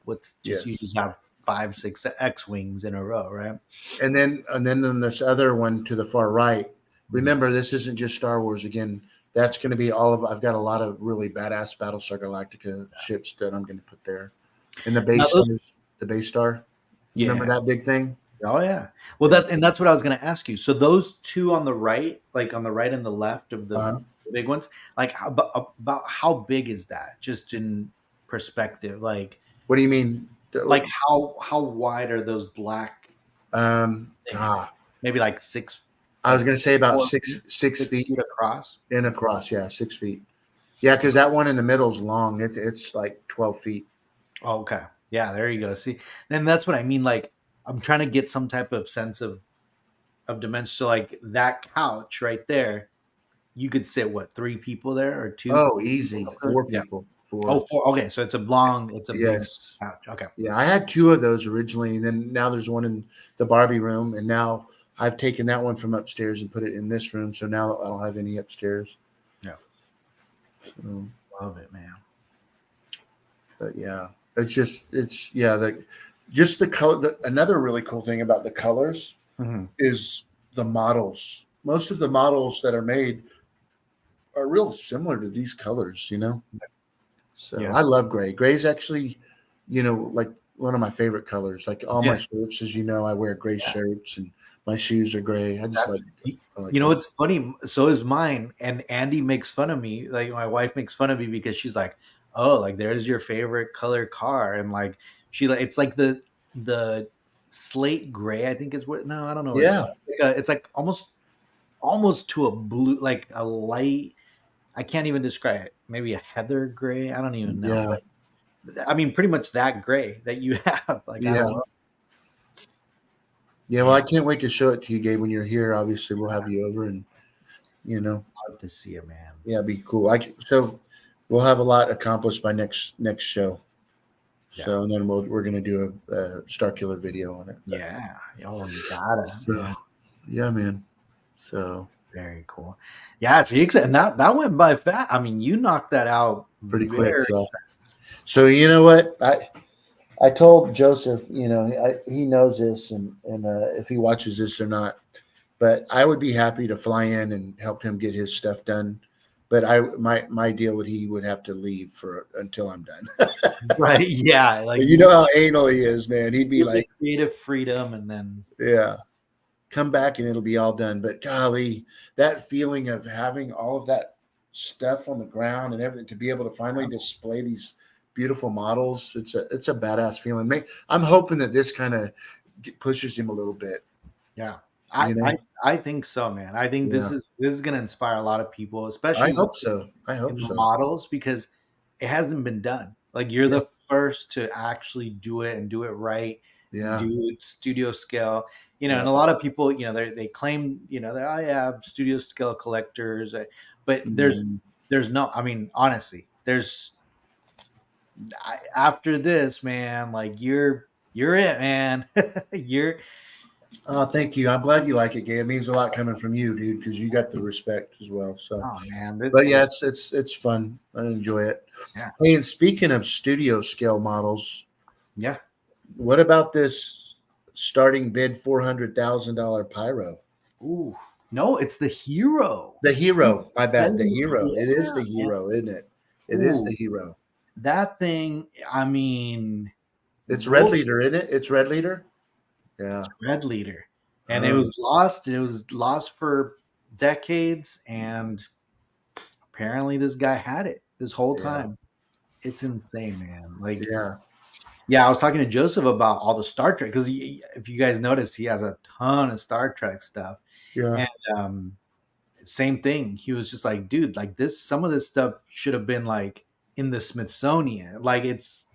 what's just you Yes. just have 5, 6 X-wings in a row, right? And then on this other one to the far right, remember this isn't just Star Wars again. That's going to be all of. I've got a lot of really badass Battlestar Galactica ships that I'm going to put there, and the base stars, the base star. You remember that big thing? Oh yeah. Well, that's what I was going to ask you. So those two on the right, like on the right and the left of the big ones, like about how big is that? Just in perspective, like what do you mean? Like how wide are those black? Maybe like 6. I was going to say about 6 feet across. And across, yeah, 6 feet. Yeah, because that one in the middle is long. It's like 12 feet. Oh, okay. Yeah, there you go. See, then that's what I mean. Like, I'm trying to get some type of sense of dimension. So, like that couch right there, you could sit 3 people there or 2? Oh, easy, 4 people. 4. Oh, 4. Okay, so it's a big couch. Okay. Yeah, I had 2 of those originally, and then now there's one in the Barbie room, and now I've taken that one from upstairs and put it in this room. So now I don't have any upstairs. Yeah. So, love it, man. But yeah, just the color. Another really cool thing about the colors is the models. Most of the models that are made are real similar to these colors, you know? So I love gray. Gray is actually, like one of my favorite colors. Like all my shirts, as you know, I wear gray shirts and my shoes are gray. I just like it's funny. So is mine. And Andy makes fun of me. Like my wife makes fun of me because she's like, oh, like there's your favorite color car. And like, it's like the slate gray, I think is what, no, I don't know. Yeah. It's like almost to a blue, like a light. I can't even describe it. Maybe a heather gray. I don't even know. Yeah. But, I mean, pretty much that gray that you have. Like, yeah. I don't know. Yeah, well, I can't wait to show it to you, Gabe. When you're here, obviously, we'll have you over, and love to see it, man. Yeah, it'd be cool. So we'll have a lot accomplished by next show. Yeah. So and then we're gonna do a Starkiller video on it. Yeah. Oh, you gotta. So, yeah, man. So very cool. Yeah, so and that went by fast. I mean, you knocked that out pretty quick. So you know what? I told Joseph, he knows this, and if he watches this or not, but I would be happy to fly in and help him get his stuff done. But my deal he would have to leave until I'm done. Right? Yeah, like you know how anal he is, man. He'd be like creative freedom, and then come back and it'll be all done. But golly, that feeling of having all of that stuff on the ground and everything to be able to finally display these beautiful models, it's a badass feeling. I'm hoping that this kind of pushes him a little bit. Yeah, I think so, man. I think this is going to inspire a lot of people, especially I hope so. The models, because it hasn't been done. Like you're the first to actually do it and do it right. Do it studio scale, and a lot of people, they claim, they're studio scale collectors, but there's no, I mean, honestly, after this, man, like you're it, man. Thank you. I'm glad you like it, Gabe. It means a lot coming from you, dude, because you got the respect as well. So, man, but yeah, it's fun. I enjoy it. Yeah. Hey, and speaking of studio scale models, what about this starting bid $400,000 Pyro? Ooh, no, it's the Hero. The Hero. My bad. The Hero. It is the Hero, isn't it? It is the Hero. That thing. I mean, it's Red Leader, isn't it? It's Red Leader. Yeah, Red Leader, and it was lost. And it was lost for decades, and apparently, this guy had it this whole time. It's insane, man. Like, Yeah, I was talking to Joseph about all the Star Trek because if you guys notice, he has a ton of Star Trek stuff, Yeah. and same thing. He was just like, dude, like this. Some of this stuff should have been like in the Smithsonian. Like it's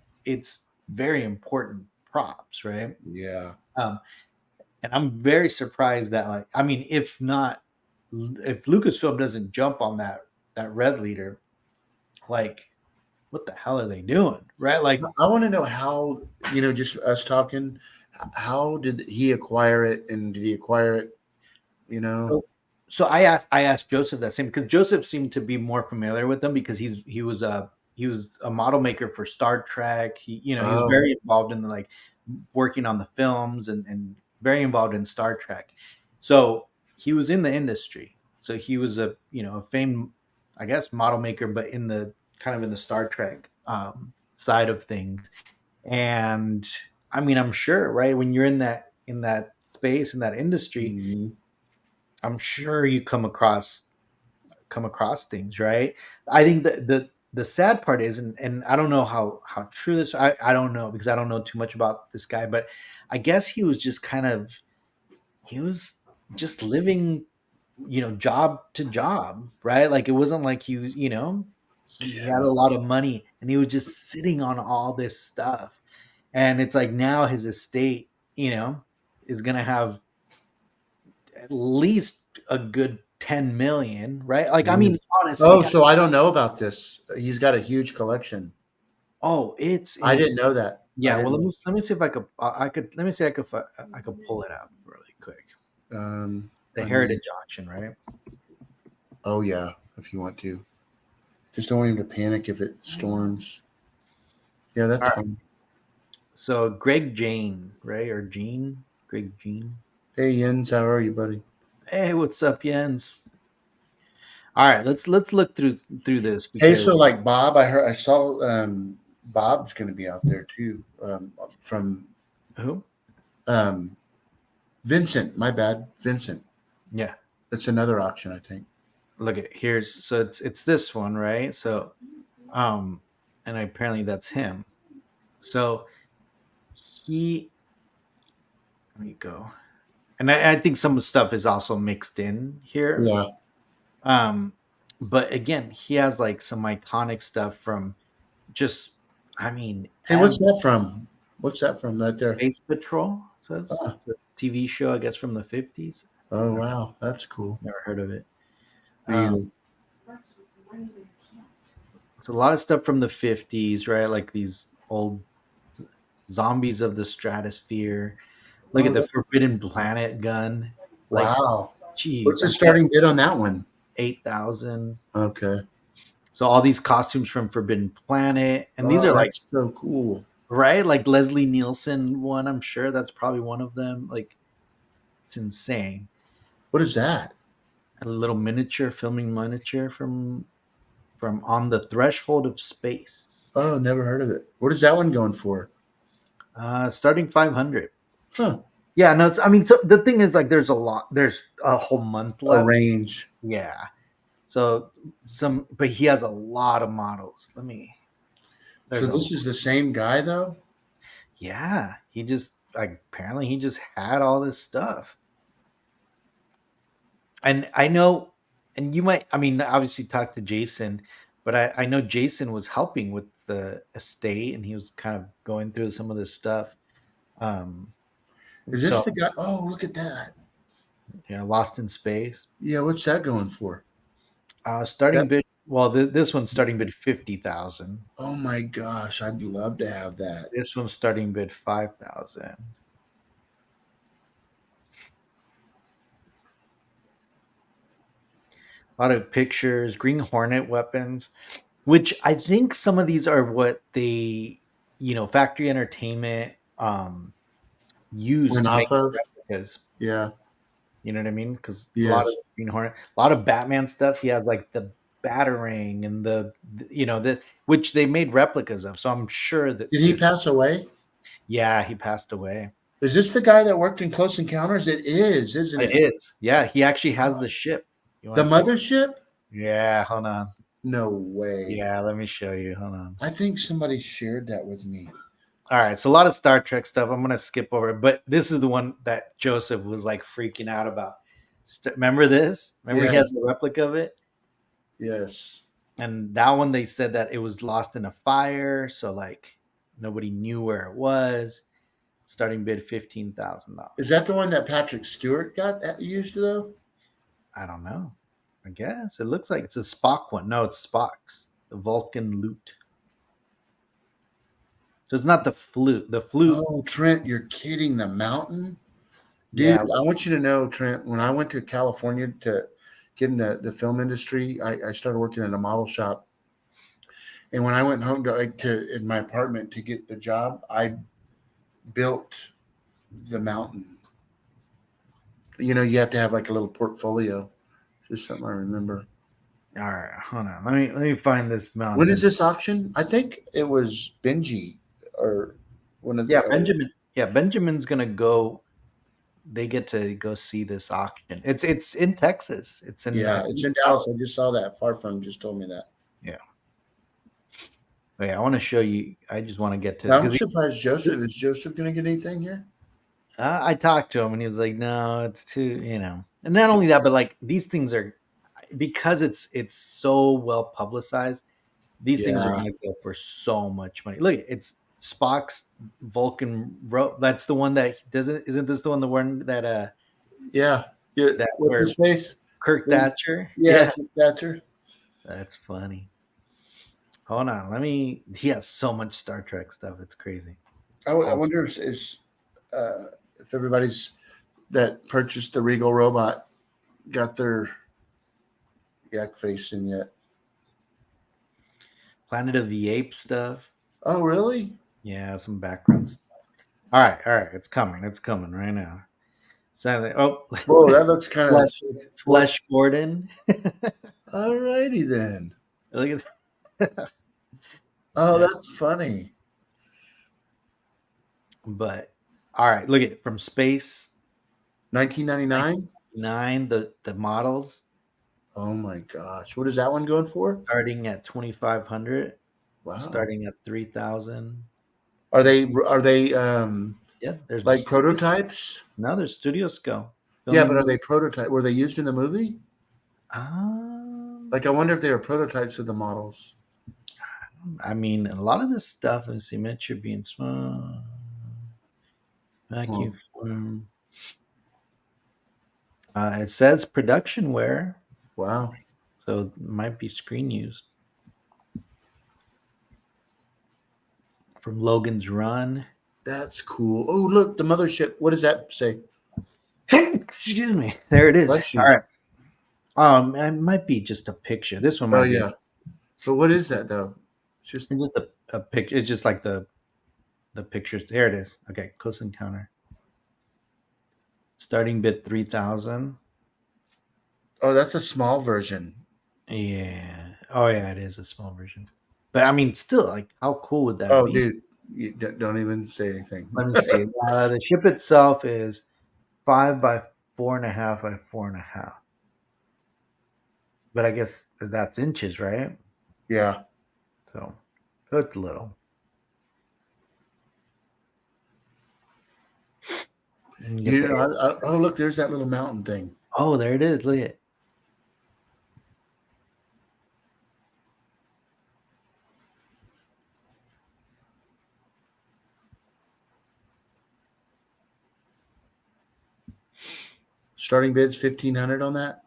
very important props, right? Yeah. Um, and I'm very surprised that like, I mean, if not, if Lucasfilm doesn't jump on that red leader, like, what the hell are they doing, right? Like, I want to know how, just us talking, how did he acquire it, and did he acquire it, so, so I asked Joseph that same because Joseph seemed to be more familiar with them because he was a model maker for Star Trek. He was Oh, very involved in the like working on the films and very involved in Star Trek. So he was in the industry. So he was a famed, I guess, model maker, but in the kind of in the Star Trek side of things. And I mean, I'm sure, right? When you're in that space in that industry, mhm. I'm sure you come across things, right? I think the sad part is, and I don't know how true this. I don't know because I don't know too much about this guy, but I guess he was just living, job to job, right? Like it wasn't like he had Yeah. a lot of money and he was just sitting on all this stuff, and it's like now his estate, is gonna have at least a good 10 million, right? Like, I mean, honestly, Oh, so I don't know about this. He's got a huge collection. oh, it's I didn't insane. know that. I Yeah, well, didn't know. let me see if let me see if I could pull it up really quick. The Let me. Heritage auction, right? Oh yeah, if you want to, just don't want him to panic if it storms. Yeah, All that's right. fine. So Greg Jane, right? Or Gene? Greg Gene. Hey Jens, how are you, buddy? Hey, what's up, Jens? All right, let's look through this Hey, because so like Bob, I saw Bob's going to be out there too. From who? um, Vincent. My bad, Vincent. Yeah. It's another auction, I think. Look at here's so it's this one, right? So um and apparently that's him. So he let me go. And I think some of the stuff is also mixed in here. Yeah. Um, but again, he has like some iconic stuff from just, I mean, Hey, what's that from? What's that from right there? Space Patrol says Ah, it's a TV show, I guess, from the 50s. oh wow, that's cool. Never heard of it. Me either. It's a lot of stuff from the 50s, right? Like these old zombies of the stratosphere. Look Oh, at the Forbidden Planet gun. Like, wow. geez, What's the I mean, starting bid on that one? 8,000. Okay. So all these costumes from Forbidden Planet, and these Oh, are like that's so cool. right, like Leslie Nielsen one. I'm sure that's probably one of them. Like it's insane. What is that? A little miniature filming miniature from On the Threshold of Space. Oh, never heard of it. What is that one going for? Starting 500. Huh. Yeah, no. I mean, so the thing is, like, there's a lot. There's a whole month A left. range. Yeah. So but he has a lot of models. So There's this is the same guy though? yeah. He just like apparently he just had all this stuff. And I know, and you might, I mean, obviously talk to Jason, but I know Jason was helping with the estate and he was kind of going through some of this stuff. Um, Is this so, the guy? Oh, look at that. Lost in Space. Yeah, what's that going for? Starting That, bid, well, this one's starting bid 50,000. oh my gosh, I'd love to have that. This one's starting bid 5,000. A lot of pictures, Green Hornet weapons, which I think some of these are what they, Factory Entertainment used Went to make off of? replicas. Yeah. You know what I mean? Because a lot of Yes. Green Hornet, a lot of Batman stuff. He has like the Batarang and the which they made replicas of. So I'm sure that Did he pass away? yeah, he passed away. Is this the guy that worked in Close Encounters? It is, isn't It it? is. Yeah, he actually has the ship. You The want to see? mothership? Yeah, hold on. No way. Yeah, let me show you. Hold on. I think somebody shared that with me. All right, so a lot of Star Trek stuff. I'm gonna skip over it, but this is the one that Joseph was like freaking out about. Remember this? Remember he Yes. has the replica of it, Yes. and that one they said that it was lost in a fire, so like nobody knew where it was. Starting bid $15,000. Is that the one that Patrick Stewart got used though? I don't know. I guess it looks like it's a Spock one. No, it's Spock's. The Vulcan loot. So it's not the flute. The flute. Oh, Trent, you're kidding. The mountain? Dude, Yeah. I want you to know, Trent, when I went to California to get in the film industry, I started working in a model shop. And when I went home to in my apartment to get the job, I built the mountain. You know, you have to have like a little portfolio. Just something I remember. All right, hold on. Let me find this mountain. When is this auction? I think it was Benji or one of the. Yeah, Benjamin. Yeah, Benjamin's gonna go. They get to go see this auction. It's in Texas. It's in It's in Dallas. I just saw that. Far from just told me that. Yeah. Wait, I want to show you. I just want to get to. I'm surprised Joseph. Is Joseph going to get anything here? I talked to him and he was like, "No, it's too, And not only that, but like these things are because it's so well publicized. These things are Yeah. going to go for so much money. Look, it's Spock's Vulcan rope. That's the one that doesn't. Isn't this the one that Yeah. that What's where his face? Kirk Thatcher? Yeah. Kirk Thatcher. That's funny. Hold on, He has so much Star Trek stuff. It's crazy. I wonder if everybody's that purchased the Regal robot got their yak face in yet. Planet of the Apes stuff. Oh, really? Yeah, some background stuff. All right. It's coming right now. So, Whoa, that looks kind of Flesh Gordon. All righty then. Look at Oh, that's funny. But all right, look at from space. 1999. 9 the models. Oh my gosh, what is that one going for? Starting at 2,500. Wow. Starting at 3,000. Are they Yeah, there's like prototypes? No, there's studio scale. Yeah, but are they prototype? Were they used in the movie? Like I wonder if they were prototypes of the models. I mean, a lot of this stuff is symmetry being small. Vacuum form. It says production wear. Wow. So it might be screen use. From Logan's Run. That's cool. Oh, look, the mothership. What does that say? Excuse me. There it is. All right. It might be just a picture. This one might be. But what is that though? It's just a picture. It's just like the pictures. There it is. Okay, close encounter. Starting bid 3,000. Oh, that's a small version. Yeah. Oh yeah, it is a small version. But I mean, still, like, how cool would that be? Oh, dude, you don't even say anything. Let me see. The ship itself is 5 by 4.5 by 4.5. But I guess that's inches, right? Yeah. So it's little. Oh, look, there's that little mountain thing. Oh, there it is. Look at it. Starting bid's 1,500 on that.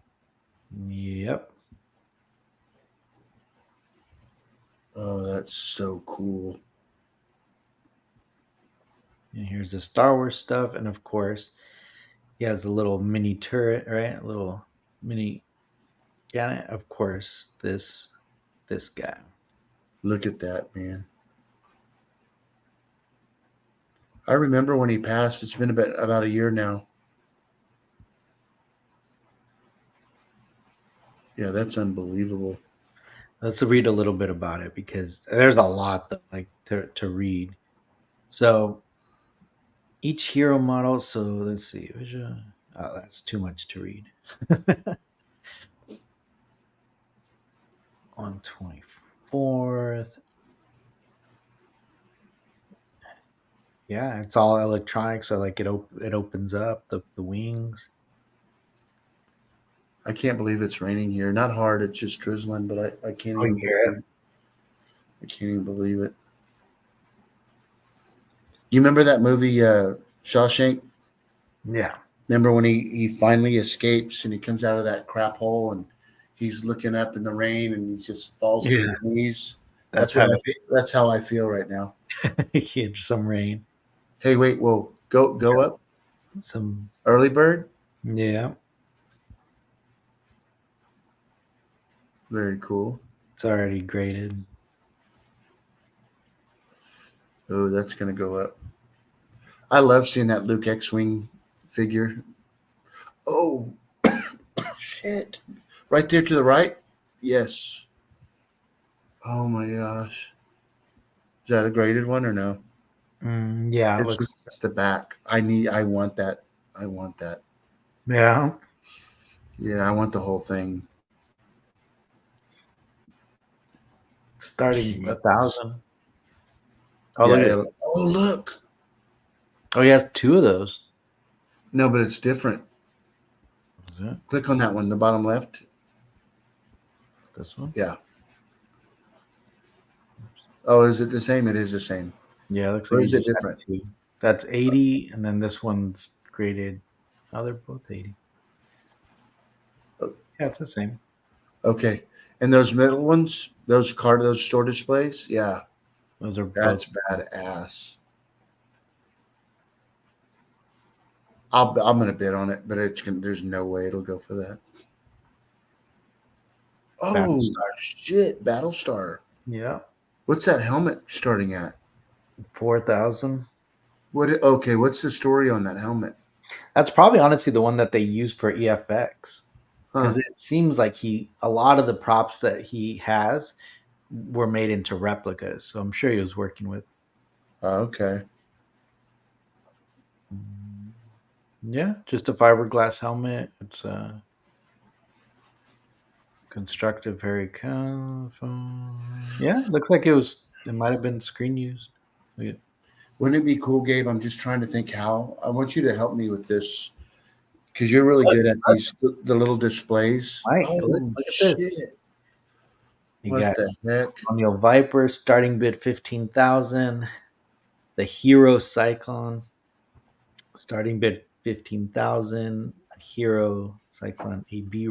Yep. Oh, that's so cool. And here's the Star Wars stuff, and of course, he has a little mini turret, right? A little mini cannon. Of course, this guy. Look at that, man. I remember when he passed. It's been about a year now. Yeah, that's unbelievable. Let's read a little bit about it because there's a lot to read. So each hero model. So let's see. Oh, that's too much to read. On 24th. Yeah, it's all electronic, so like it opens up the wings. I can't believe it's raining here. Not hard, it's just drizzling, but I can't Oh, even you hear believe I can't even believe it. You remember that movie Shawshank? Yeah. Remember when he finally escapes and he comes out of that crap hole and he's looking up in the rain and he just falls to Yeah. his knees? That's That's how I feel right now. yeah, some rain. Hey, wait, whoa, go up, Some early bird. yeah. Very cool. It's already graded. Oh, that's gonna go up. I love seeing that Luke X-wing figure. Oh shit! Right there to the right. Yes. Oh my gosh. Is that a graded one or no? Yeah, it It's looks. just it's the back. I want that. I want that. Yeah. Yeah, I want the whole thing. Starting Jeez. 1,000. Oh, Yeah. look at it. Oh look. Oh, he has two of those. No, but it's different. Is it Click on that one, the bottom left. this one? Yeah. Oh, is it the same? It is the same. Yeah, it looks Or like he is it just had different? two. That's 80, and then this one's graded. Oh, they're both 80. Oh. Yeah, it's the same. Okay. And those middle ones, those store displays, yeah, Those are that's both. badass. I'm gonna bid on it, but there's no way it'll go for that. Oh Battlestar. shit, Battlestar. Yeah, What's that helmet starting at? 4,000. Okay, what's the story on that helmet? That's probably honestly the one that they use for EFX Huh. because it seems like a lot of the props that he has were made into replicas. So I'm sure he was working with. Okay. Yeah, just a fiberglass helmet. It's constructive, very yeah, looks like it might have been screen used. Look at- Wouldn't it be cool, Gabe? I'm just trying to think how. I want you to help me with this because you're really good at the little displays. Mike, Oh look at this. shit! You What got the heck? Colonial Viper starting bid 15,000. The Hero Cyclone starting bid 15,000. A Hero Cyclone AB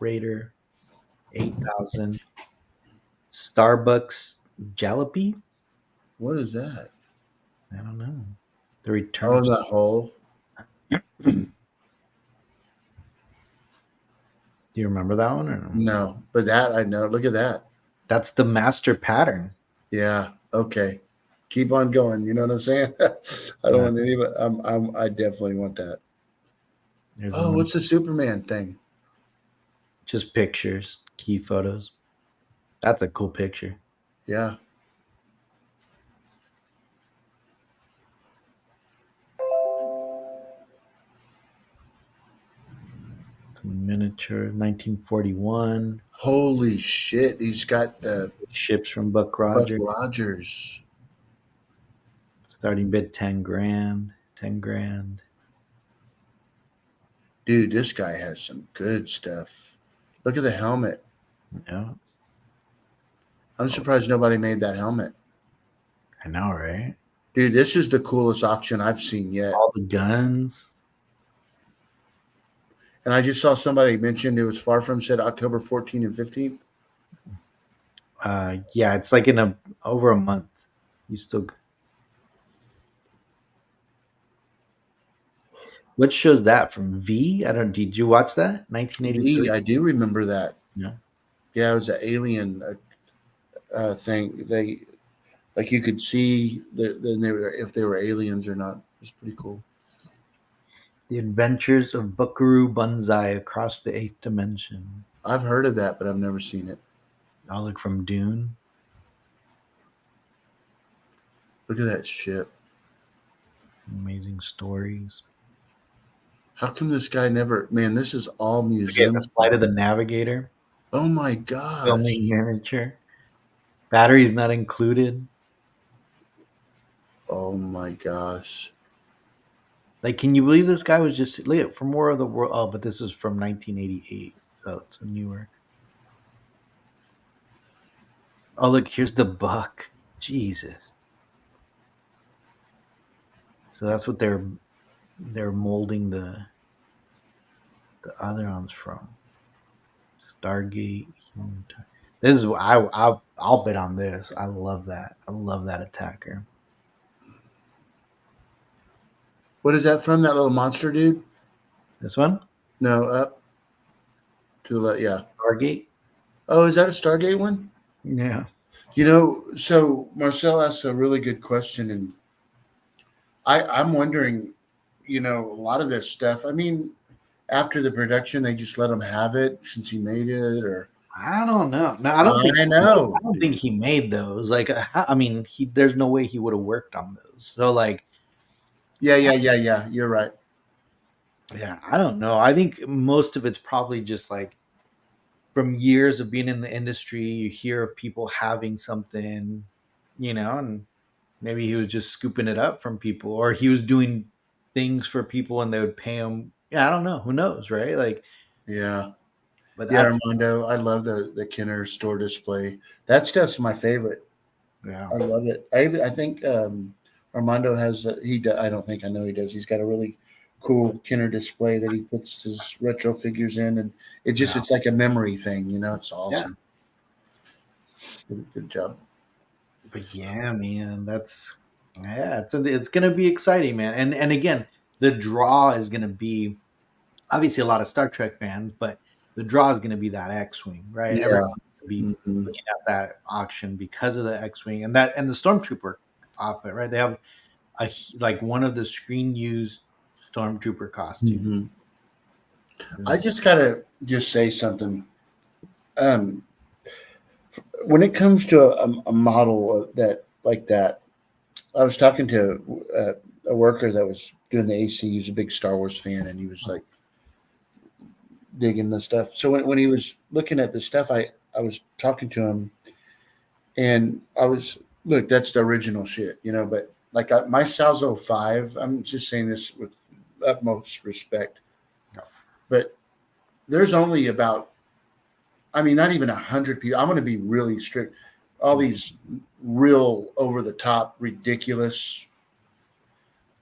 Raider 8,000. Starbucks Jalopy. What is that? I don't know. The Return. Oh, of that hole. Do you remember that one or no? No, but that I know. Look at that. That's the master pattern. Yeah. Okay. Keep on going. You know what I'm saying? I don't want anybody. I definitely want that. There's Oh, what's the Superman thing? just pictures, key photos. That's a cool picture. Yeah. It's a miniature 1941. Holy shit! He's got the Ships from Buck Buck Rogers. Rogers. Starting bid 10 grand. 10 grand. Dude, this guy has some good stuff. Look at the helmet. Yeah. I'm surprised nobody made that helmet. I know, right? Dude, this is the coolest auction I've seen yet. All the guns. And I just saw somebody mention it was far from said October 14th and 15th. Yeah, it's like in over a month. You still. What show's that from V? I don't. Did you watch that? 1983. I do remember that. Yeah. Yeah, it was an alien thing. They like you could see then they were if they were aliens or not. It's pretty cool. The Adventures of Buckaroo Banzai Across the Eighth Dimension. I've heard of that, but I've never seen it. I'll look from Dune. Look at that ship. Amazing stories. How come this guy never? Man, this is all Look at museums. the Flight of the Navigator. Oh my gosh! Filming miniature. Batteries not included. Oh my gosh. Like, can you believe this guy was just look at from War of the World? Oh, but this is from 1988, so it's a newer. Oh, look, here's the buck. Jesus. So that's what they're molding the other ones from. Stargate. This is I'll bet on this. I love that. I love that attacker. What is that from? That little monster dude? This one, No, up to the left. Yeah. Stargate. Oh, is that a Stargate one? Yeah. So Marcel asked a really good question, and I'm wondering, a lot of this stuff. I mean, after the production, they just let him have it since he made it, or I don't know. No, I don't think. I know. I don't think he made those. Like, I mean, there's no way he would have worked on those. So, like, Yeah. You're right. yeah, I don't know. I think most of it's probably just like from years of being in the industry. You hear of people having something, and maybe he was just scooping it up from people, or he was doing things for people and they would pay him. Yeah, I don't know. Who knows, right? Like, Yeah. but Yeah, that's Armando. I love the Kenner store display. That stuff's my favorite. yeah. I love it. I think Armando has. I don't think I know he does. He's got a really cool Kenner display that he puts his retro figures in, and it's like a memory thing. It's awesome. Good job. But yeah, man, it's gonna be exciting, man. And again, the draw is gonna be obviously a lot of Star Trek fans, but the draw is gonna be that X-wing, right? Yeah. Everyone's gonna be Mhm. looking at that auction because of the X-wing and the Stormtrooper outfit, right? They have like one of the screen used Stormtrooper costumes. Mhm. I just gotta just say something. Um, when it comes to a model that like that, I was talking to a worker that was doing the AC. He's a big Star Wars fan, and he was like digging the stuff. So when he was looking at the stuff, I was talking to him, and I was look, that's the original shit, But like my Salzo 5, I'm just saying this with utmost respect, but there's only about, I mean, not even 100 people. I'm going to be really strict. All these real over the top, ridiculous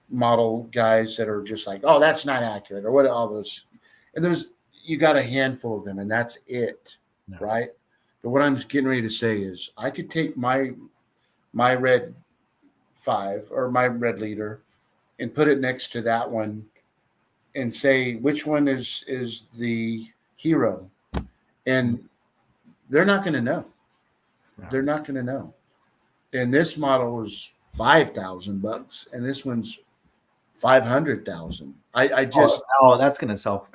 model guys that are just like, oh, that's not accurate, or what, all those. And you got a handful of them, and that's it, right? But what I'm getting ready to say is I could take my red 5 or my red leader and put it next to that one and say which one is the hero, and they're not going to know. They're not going to know. And this model is $5,000, and this one's 500,000. I just that's going to sell.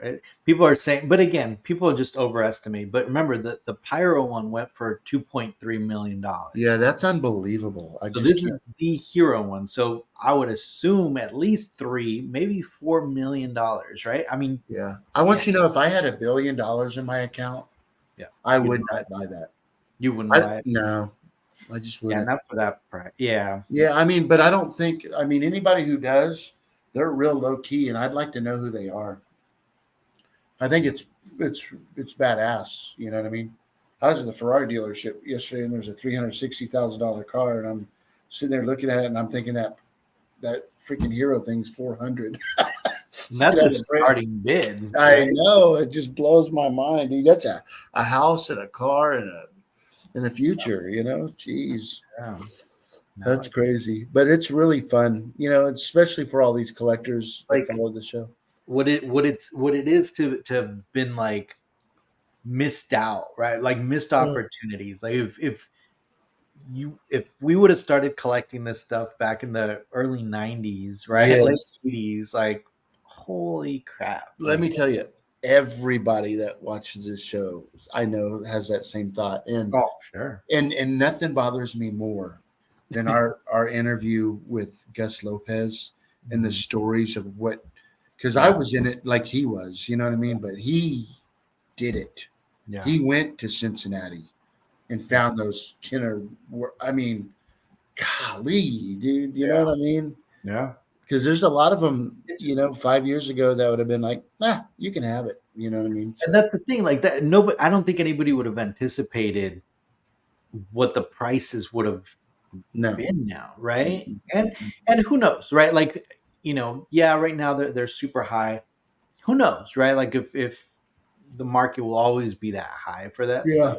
People are saying, but again, people just overestimate. But remember, the Pyro one went for $2.3 million. Yeah, that's unbelievable. So this is the hero one. So I would assume at least $3, maybe $4 million, right? I mean, yeah. I want you to know, if I had $1 billion in my account, I would not buy that. You wouldn't buy it? No, I just wouldn't. Yeah, not for that price. Yeah. Yeah, I mean, but I don't think. I mean, anybody who does, they're real low key, and I'd like to know who they are. I think it's badass. You know what I mean? I was in the Ferrari dealership yesterday, and there's a $360,000 car, and I'm sitting there looking at it, and I'm thinking that freaking hero thing's 400. That's a starting bid. Right? I know, it just blows my mind, dude. That's a house and a car and a future. Jeez, Yeah. That's crazy, but it's really fun. Especially for all these collectors that follow the show. What it is to have been like missed out, right? Like missed opportunities. Like if we would have started collecting this stuff back in the early 90s, right? Yes. Late 80s, like holy crap. Let me tell you, everybody that watches this show, I know, has that same thought. And sure. And nothing bothers me more than our interview with Gus Lopez and the stories of what, because I was in it like he was, you know what I mean? But he did it. Yeah. He went to Cincinnati and found those Kenner. I mean, golly, dude, you know what I mean? Yeah. Because there's a lot of them, 5 years ago that would have been like, you can have it. You know what I mean? And that's the thing, like that. Nobody, I don't think anybody would have anticipated what the prices would have No. been now, right? And who knows, right? Like, yeah, right now they're super high. Who knows, right? Like if the market will always be that high for that Yeah. stuff.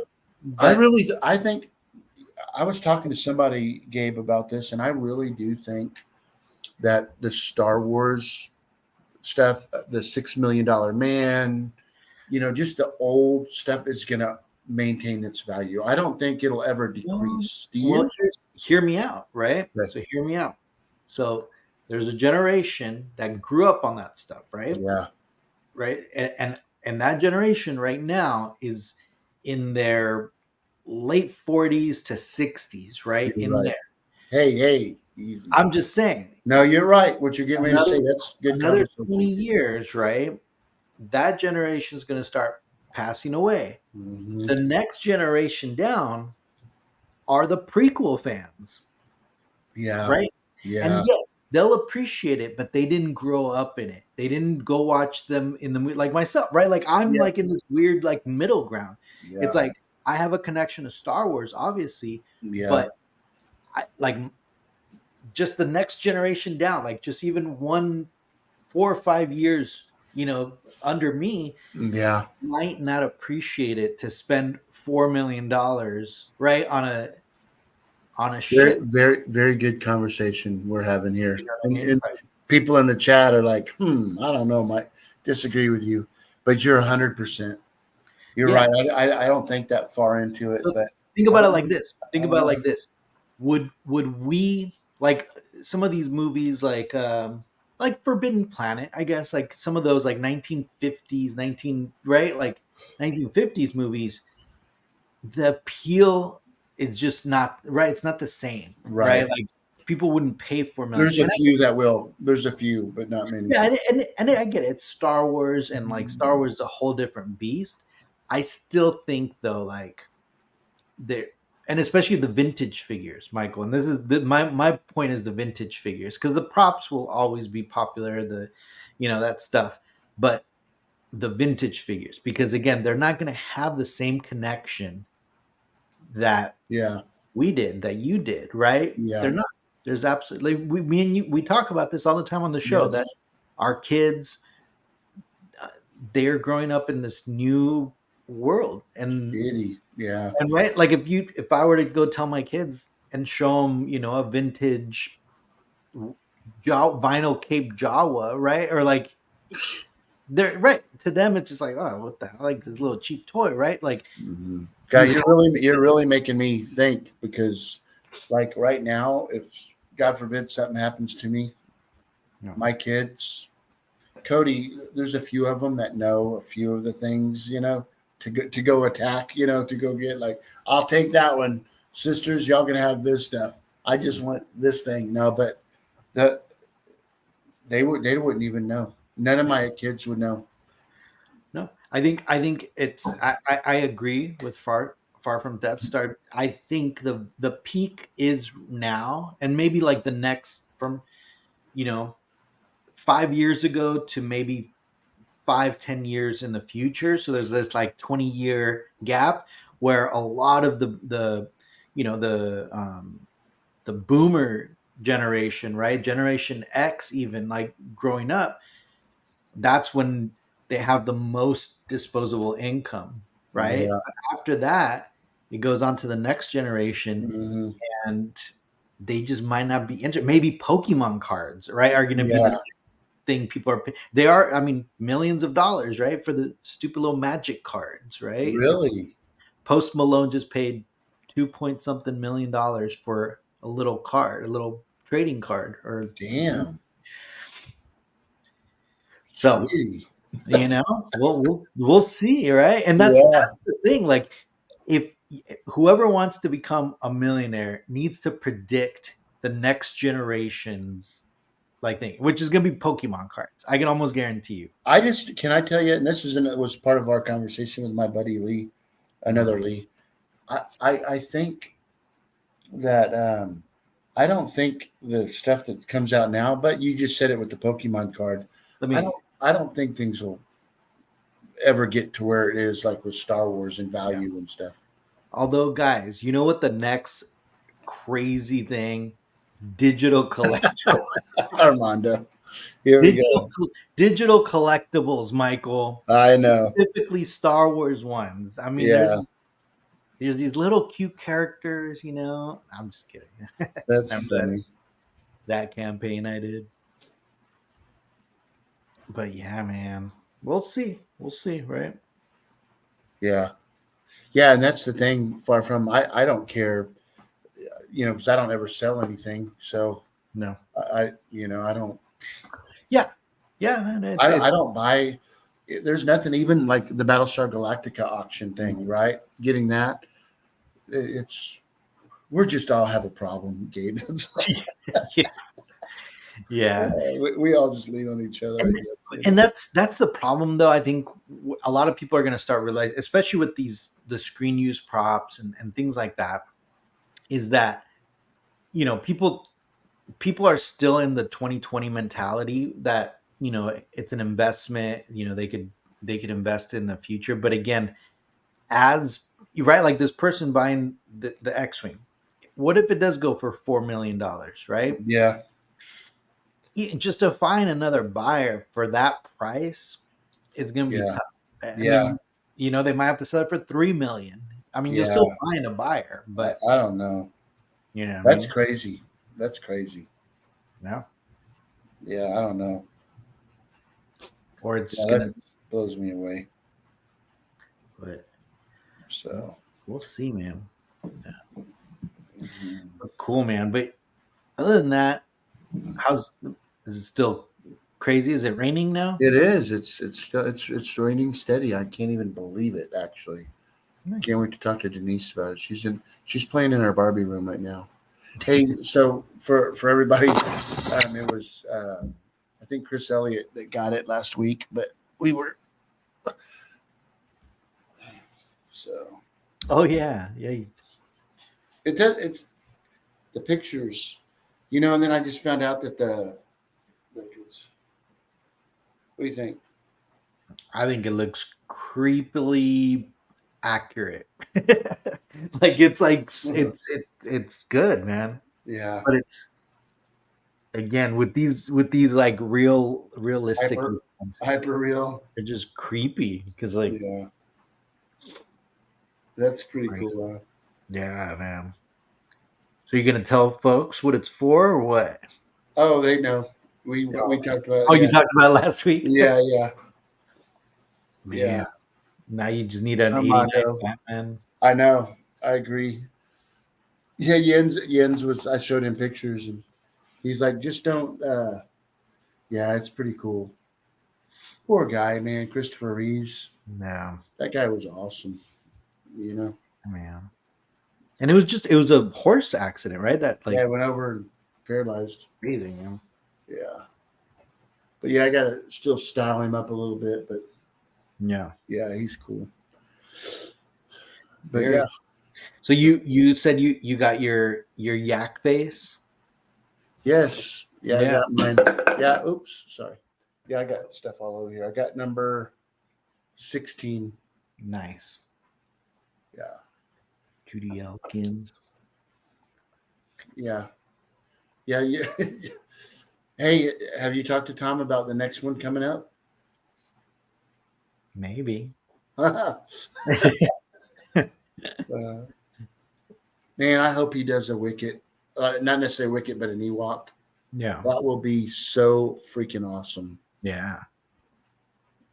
I But really, I think I was talking to somebody, Gabe, about this, and I really do think that the Star Wars stuff, the $6 Million Man, just the old stuff is going to maintain its value. I don't think it'll ever decrease. Do well, you? hear me out, right? Right. So hear me out. So there's a generation that grew up on that stuff, right? Yeah. Right, and that generation right now is in their late 40s to 60s, right? You're In right. there. Hey, easy. I'm just saying. No, you're right. What you're getting ready to say, that's good Another conversation. 20 years, right? That generation is going to start passing away. Mhm. The next generation down are the prequel fans, Yeah. right? Yeah. And yes, they'll appreciate it, but they didn't grow up in it. They didn't go watch them in the movie, like myself, right? Like I'm Yeah. like in this weird like middle ground. Yeah. It's like I have a connection to Star Wars, obviously, Yeah. but I like just the next generation down, like just even 4 or 5 years, under me, Yeah. might not appreciate it to spend $4 million, right, on a Very, ship. very, very good conversation we're having here. You know what I mean? And people in the chat are like, I don't know, might disagree with you, but you're 100%. You're Yeah. right. I don't think that far into it, So but think about it like this. Think about it like this. Would we, like some of these movies like Forbidden Planet, I guess, like some of those like 1950s, right? Like 1950s movies, the appeal is just not right. It's not the same, right? right. Like people wouldn't pay $4 million. There's a few that will. There's a few, but not many. Yeah, and I get it. It's Star Wars, and like Star Wars is a whole different beast. I still think though, like there, and especially the vintage figures, Michael. And this is my point is the vintage figures, because the props will always be popular, that stuff, but the vintage figures, because again, they're not going to have the same connection that Yeah. we did, that you did, right? Yeah. They're not. There's absolutely me and you. We talk about this all the time on the show, Yes. that our kids, they're growing up in this new world, and Yeah. right, like if I were to go tell my kids and show them, a vintage vinyl Cape Jawa, right, or like they're right, to them it's just like, oh, what the hell, like this little cheap toy, right? Like, Guy, you're really making me think, because like right now, if God forbid something happens to me, my kids, Cody, there's a few of them that know a few of the things, to go attack, to go get, like, I'll take that one. Sisters, y'all can have this stuff. I just want this thing. No, but they wouldn't even know. None of my kids would know. No, I think it's I agree with far from Death Star. I think the peak is now, and maybe like the next from 5 years ago to maybe 5-10 years in the future. So there's this like 20-year gap where a lot of the boomer generation, right, Generation X, even like growing up, that's when they have the most disposable income, right? Yeah. But after that, it goes on to the next generation, Mm-hmm. and they just might not be interested. Maybe Pokemon cards, right, are going to be the next thing people are. They are, I mean, millions of dollars, right, for the stupid little Magic cards, right? Really? Post Malone just paid 2 point something million for a little card, a little trading card, or Damn. so. Sweetie. We'll see, right? And that's the thing. Like, if whoever wants to become a millionaire needs to predict the next generation's like thing, which is going to be Pokemon cards. I can almost guarantee you. Can I tell you, and this was part of our conversation with my buddy Lee, another Lee. I think that I don't think the stuff that comes out now, but you just said it with the Pokemon card. Let me. I don't think things will ever get to where it is like with Star Wars and value and stuff. Although, guys, you know what the next crazy thing? Digital collectibles. Armando, here we go. Digital collectibles, Michael. I know. Specifically Star Wars ones. I mean, Yeah, there's these little cute characters, you know. I'm just kidding. that's Remember funny. that campaign I did. But yeah, man. We'll see. We'll see, right? Yeah. Yeah, and that's the thing. Far from I don't care, because I don't ever sell anything. So No. I don't. Yeah. Yeah. No, I don't buy. There's nothing even like the Battlestar Galactica auction thing, right? Getting that, it's we're just all have a problem, Gabe. It's like, yeah. we all just lean on each other. I guess, And that's the problem, though. I think a lot of people are going to start realizing, especially with the screen use props and things like that, is that people are still in the 2020 mentality that it's an investment. They could invest in the future, but again, as you right, like this person buying the X-wing, what if it does go for $4 million, right? Yeah. Just to find another buyer for that price, it's going to be tough. I mean, they might have to sell it for $3 million. I mean, you'll still find a buyer, but I don't know. That's crazy. That's crazy. No. Yeah, I don't know. Or it's that blows me away. But so we'll see, man. Yeah. Mm-hmm. Cool, man. But other than that, is it still crazy? Is it raining now? It is. It's raining steady. I can't even believe it. Actually, nice. Can't wait to talk to Denise about it. She's playing in our Barbie room right now. Hey, so for everybody, it was I think Chris Elliott that got it last week, but we were so. Oh yeah. It's the pictures, and then I just found out that what do you think? I think it looks creepily accurate. Like it's it's good, man. Yeah. But it's again with these like realistic hyper real. They're just creepy because that's pretty cool. Huh? Yeah, man. So you're gonna tell folks what it's for or what? Oh, they know. We talked about. Oh, you talked about it last week. Yeah. Man. Yeah. Now you just need an Armando. 89 Batman. I know. I agree. Yeah, Jens was. I showed him pictures, and he's like, "Just don't." Yeah, it's pretty cool. Poor guy, man. Christopher Reeves. Yeah, that guy was awesome. Man. And it was a horse accident, right? That went over and paralyzed. Crazy, man. Yeah. But yeah, I gotta still style him up a little bit, but yeah, he's cool. But yeah. So you said you got your yak face? Yes. Yeah, I got mine. Yeah, oops, sorry. Yeah, I got stuff all over here. I got number 16. Nice. Yeah. Judy Elkins. Yeah. Hey, have you talked to Tom about the next one coming up? Maybe. Man, I hope he does a Wicket. Not necessarily Wicket, but an Ewok. Yeah. That will be so freaking awesome. Yeah.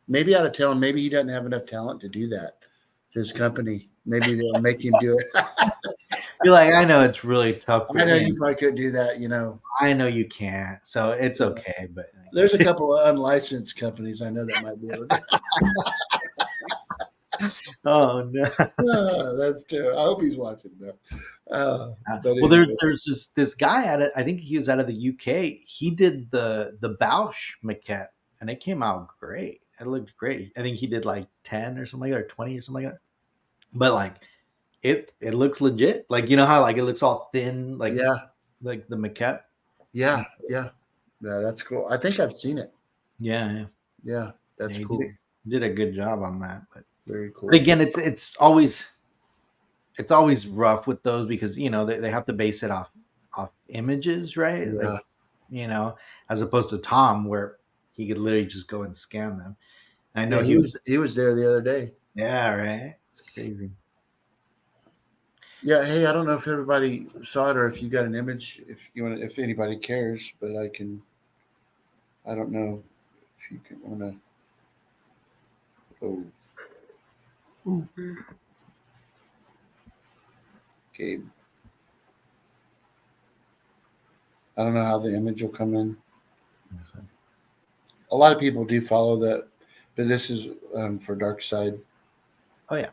Maybe I ought to tell him maybe he doesn't have enough talent to do that. His company. Maybe they'll make him do it. You're like, I know it's really tough. I know you probably could do that, I know you can't, so it's okay. But there's a couple of unlicensed companies I know that might be able to do. Oh no. Oh, that's terrible. I hope he's watching though. Well, there's this guy I think he was out of the UK. He did the Bausch maquette, and it came out great. It looked great. I think he did like 10 or something like that, or 20 or something like that. But like it looks legit. Like how like it looks all thin, like like the maquette. Yeah, yeah, yeah. That's cool. I think I've seen it. Yeah, Yeah, that's he cool. did a good job on that. But Very cool. again, it's always rough with those because they have to base it off images, right? Yeah. Like as opposed to Tom where he could literally just go and scan them. I know Yeah, he was there the other day. Yeah, right. It's crazy. Yeah, hey, I don't know if everybody saw it or if you got an image, if anybody cares, but I don't know if you can want to. Oh, okay. I don't know how the image will come in. A lot of people do follow that, but this is for Dark Side. Oh yeah.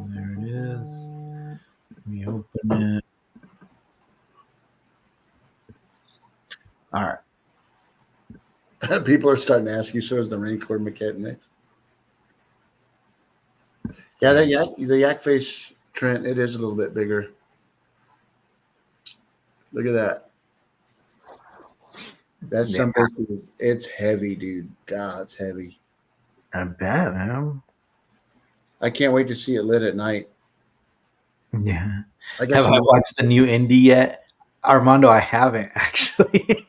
There it is. Let me open it. All right. People are starting to ask you, so is the Rancor maquette next? Yeah, the yak face Trent, it is a little bit bigger. Look at that. That's some bitches. It's heavy, dude. God, it's heavy. I bet, man. I can't wait to see it lit at night. Yeah. I guess Have I watched the new indie yet? Armando, I haven't actually.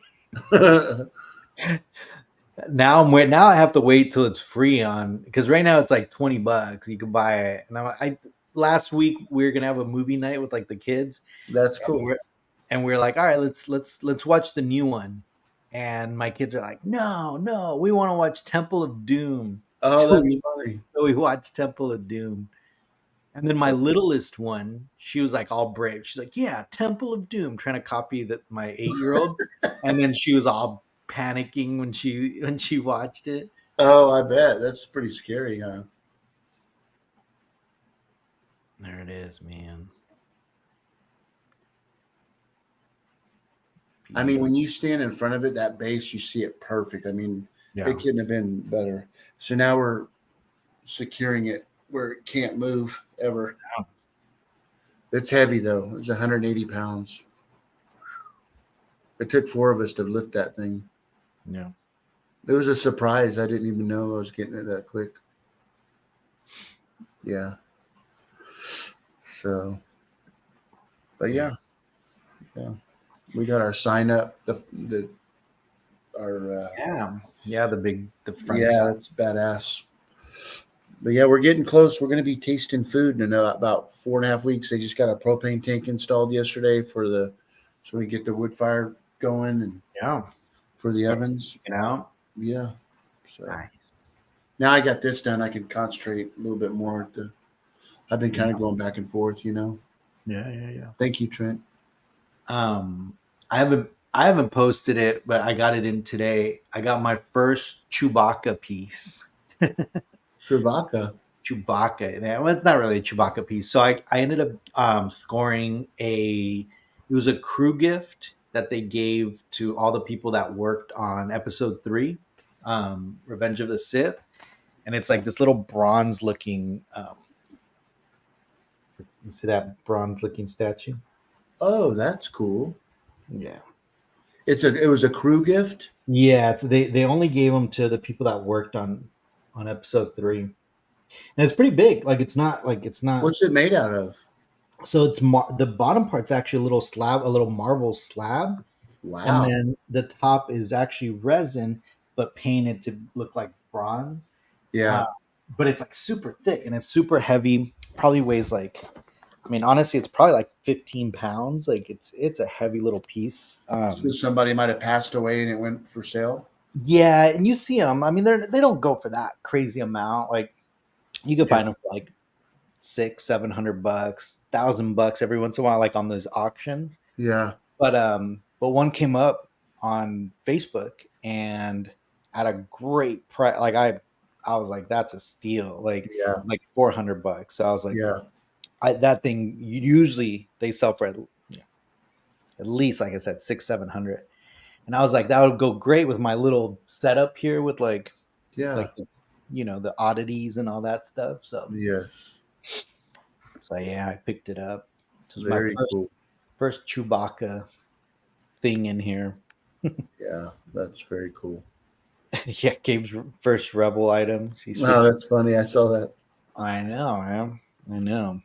Now I have to wait till it's free on because right now it's like $20. You can buy it. And I last week we were gonna have a movie night with like the kids. That's cool. And we're like, all right, let's watch the new one. And my kids are like, no, we want to watch Temple of Doom. Oh, So that's funny. we watched Temple of Doom. And then my littlest one, she was like all brave. She's like, yeah, Temple of Doom, trying to copy my 8-year-old. And then she was all panicking when she watched it. Oh, I bet. That's pretty scary, huh? There it is, man. I mean, when you stand in front of it, that base, you see it perfect. I mean, It couldn't have been better. So now we're securing it where it can't move ever. Yeah. It's heavy, though. It's 180 pounds. It took 4 of us to lift that thing. Yeah. It was a surprise. I didn't even know I was getting it that quick. Yeah. So, but yeah. We got our sign up. The front side. That's badass. But yeah, we're getting close. We're going to be tasting food in about 4.5 weeks. They just got a propane tank installed yesterday so we get the wood fire going and for the ovens. Out. Yeah. So Nice. now I got this done. I can concentrate a little bit more. I've been kind of going back and forth, Yeah. Thank you, Trent. I haven't posted it, but I got it in today. I got my first Chewbacca piece. Chewbacca. Yeah, well, it's not really a Chewbacca piece. So I ended up scoring it was a crew gift that they gave to all the people that worked on episode 3, Revenge of the Sith. And it's like this little bronze looking you see that bronze looking statue? Oh, that's cool. Yeah. It was a crew gift? Yeah, they only gave them to the people that worked on episode 3. And it's pretty big. It's not. What's it made out of? So it's the bottom part's actually a little marble slab. Wow. And then the top is actually resin, but painted to look like bronze. Yeah. But it's super thick and it's super heavy. Probably weighs honestly, it's probably 15 pounds. It's a heavy little piece. So somebody might have passed away and it went for sale. Yeah, and you see them. They don't go for that crazy amount. You could find them for $600-700, $1,000 every once in a while, on those auctions. Yeah. But one came up on Facebook and at a great price. I was like, that's a steal. $400. So I was like, that thing usually they sell for at least, like I said, 600-700. And I was like, that would go great with my little setup here with the oddities and all that stuff. So yes. So yeah, I picked it up. This was my Very cool. first Chewbacca thing in here. Yeah, that's very cool. Yeah, Gabe's first Rebel item. Oh, that's funny. I saw that. I know, man. I know.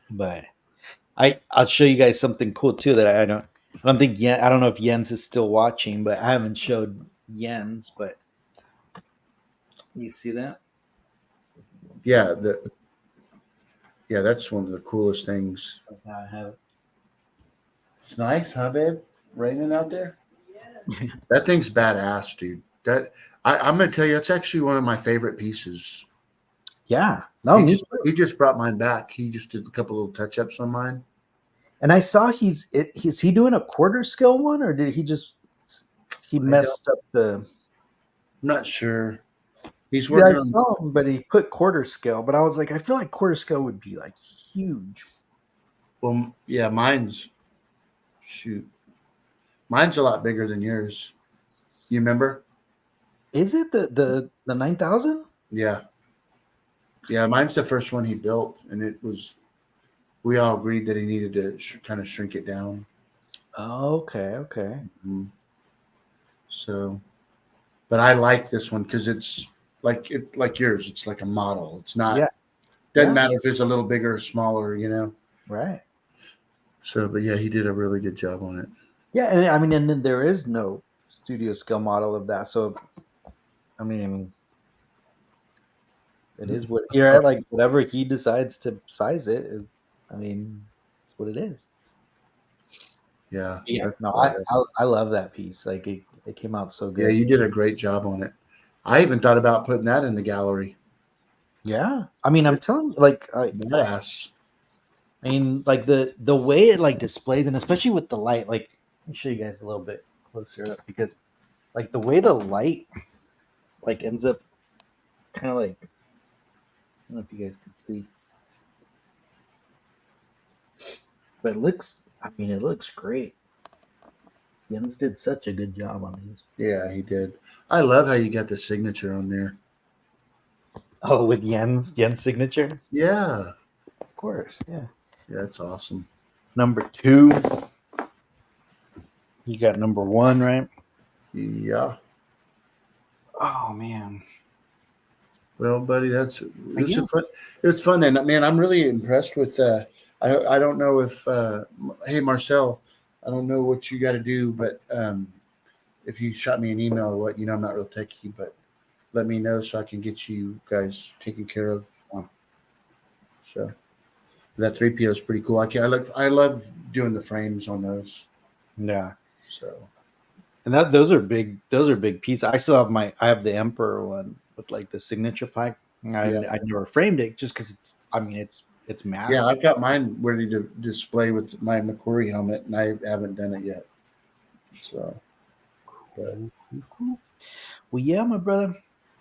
But I'll show you guys something cool too that I don't think I don't know if Jens is still watching, but I haven't showed Jens. But you see that? Yeah, that's one of the coolest things. I have. It's nice, huh, babe? Raining out there. That thing's badass, dude. I'm gonna tell you, that's actually one of my favorite pieces. Yeah. No, He just brought mine back. He just did a couple little touch ups on mine. And I saw is he doing a quarter scale one, or did he messed up the? I'm not sure. He's Yeah, working I on. saw him, but he put quarter scale. But I was like, I feel like quarter scale would be like huge. Well, yeah, mine's a lot bigger than yours. You remember? Is it the 9,000? Yeah, mine's the first one he built, and it was. We all agreed that he needed to kind of shrink it down. Oh, okay. Mm-hmm. So, but I like this one because it's like yours. It's like a model. It's not. Yeah. Doesn't matter if it's a little bigger or smaller, Right. So, but yeah, he did a really good job on it. Yeah, and I mean, and then there is no studio scale model of that. So, I mean, it is what you're at. Like whatever he decides to size it, I mean, it's what it is. Yeah. No, I love that piece. Like it came out so good. Yeah, you did a great job on it. I even thought about putting that in the gallery. Yeah, I mean, I'm telling you, like, Badass. I mean, like the way it like displays, and especially with the light. Like, let me show you guys a little bit closer up because, like, the way the light like ends up kind of like, I don't know if you guys can see, but it looks. I mean, it looks great. Jens did such a good job on these. Yeah, he did. I love how you got the signature on there. Oh, with Jens signature? Yeah. Of course, yeah. Yeah, that's awesome. Number 2. You got number 1, right? Yeah. Oh man. Well, buddy, it's fun, and man, I'm really impressed with. I don't know if hey Marcel, I don't know what you got to do, but if you shot me an email or what, I'm not real techie, but let me know so I can get you guys taken care of. So that 3PO is pretty cool. I love doing the frames on those. Yeah. So. And those are big pieces. I still have I have the Emperor one with like the signature plaque. I never framed it just because it's massive. Yeah, I've got mine ready to display with my McQuarrie helmet, and I haven't done it yet. So, but. Well, yeah, my brother.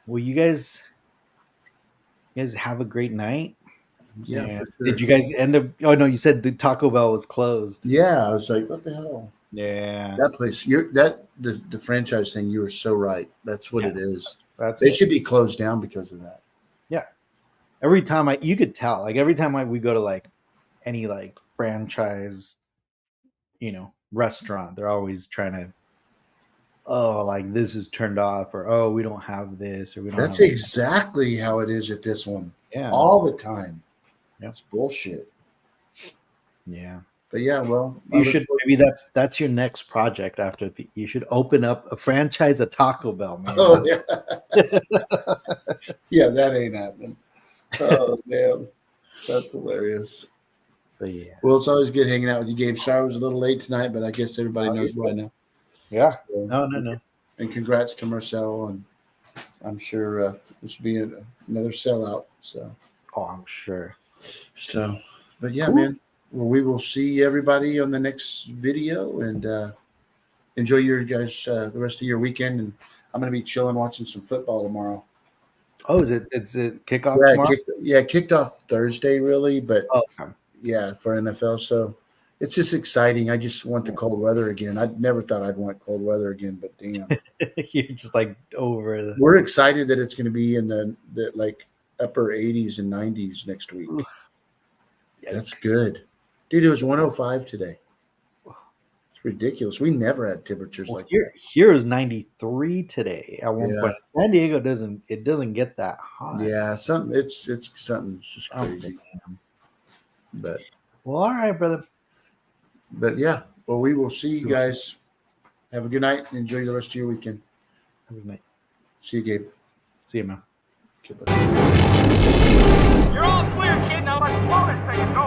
Well, you guys have a great night. Yeah, for sure. Did you guys end up? Oh no, you said the Taco Bell was closed. Yeah, I was like, what the hell? Yeah, that place. The franchise thing. You were so right. That's what it is. They should be closed down because of that. Yeah. Every time you could tell. Like every time we go to like any like franchise, restaurant, they're always trying to. Oh, like this is turned off, or oh, we don't have this, or we don't. That's exactly how it is at this one. Yeah, all the time. Yeah, it's bullshit. Yeah. But yeah, well, you should maybe that's your next project after you should open up a franchise of Taco Bell, man. Oh yeah, yeah, that ain't happening. Oh man, that's hilarious. But yeah, well, it's always good hanging out with you, Gabe. Sorry I was a little late tonight, but I guess everybody knows why now. Yeah, so, no. And congrats to Marcel, and I'm sure this will be another sellout. So, I'm sure. So, but yeah, cool. Man. Well, we will see everybody on the next video, and enjoy your guys the rest of your weekend. And I'm going to be chilling, watching some football tomorrow. Oh, it's it kickoff tomorrow? Kicked off Thursday, really, but okay. Yeah, for NFL. So it's just exciting. I just want the cold weather again. I never thought I'd want cold weather again, but damn, you're just like over. We're excited that it's going to be in the like upper 80s and 90s next week. That's Yikes. good. Dude, it was 105 today. It's ridiculous. We never had temperatures Well, like here, that. here is 93 today at one Yeah. point. San Diego doesn't get that hot. Yeah, it's something's just Oh, crazy. damn. But Well, all right, brother. yeah. Well, we will see you guys. Have a good night. Enjoy the rest of your weekend. Have a good night. See you, Gabe. See you, man. Okay, bye. You're all clear, kid. Now let's blow this thing and go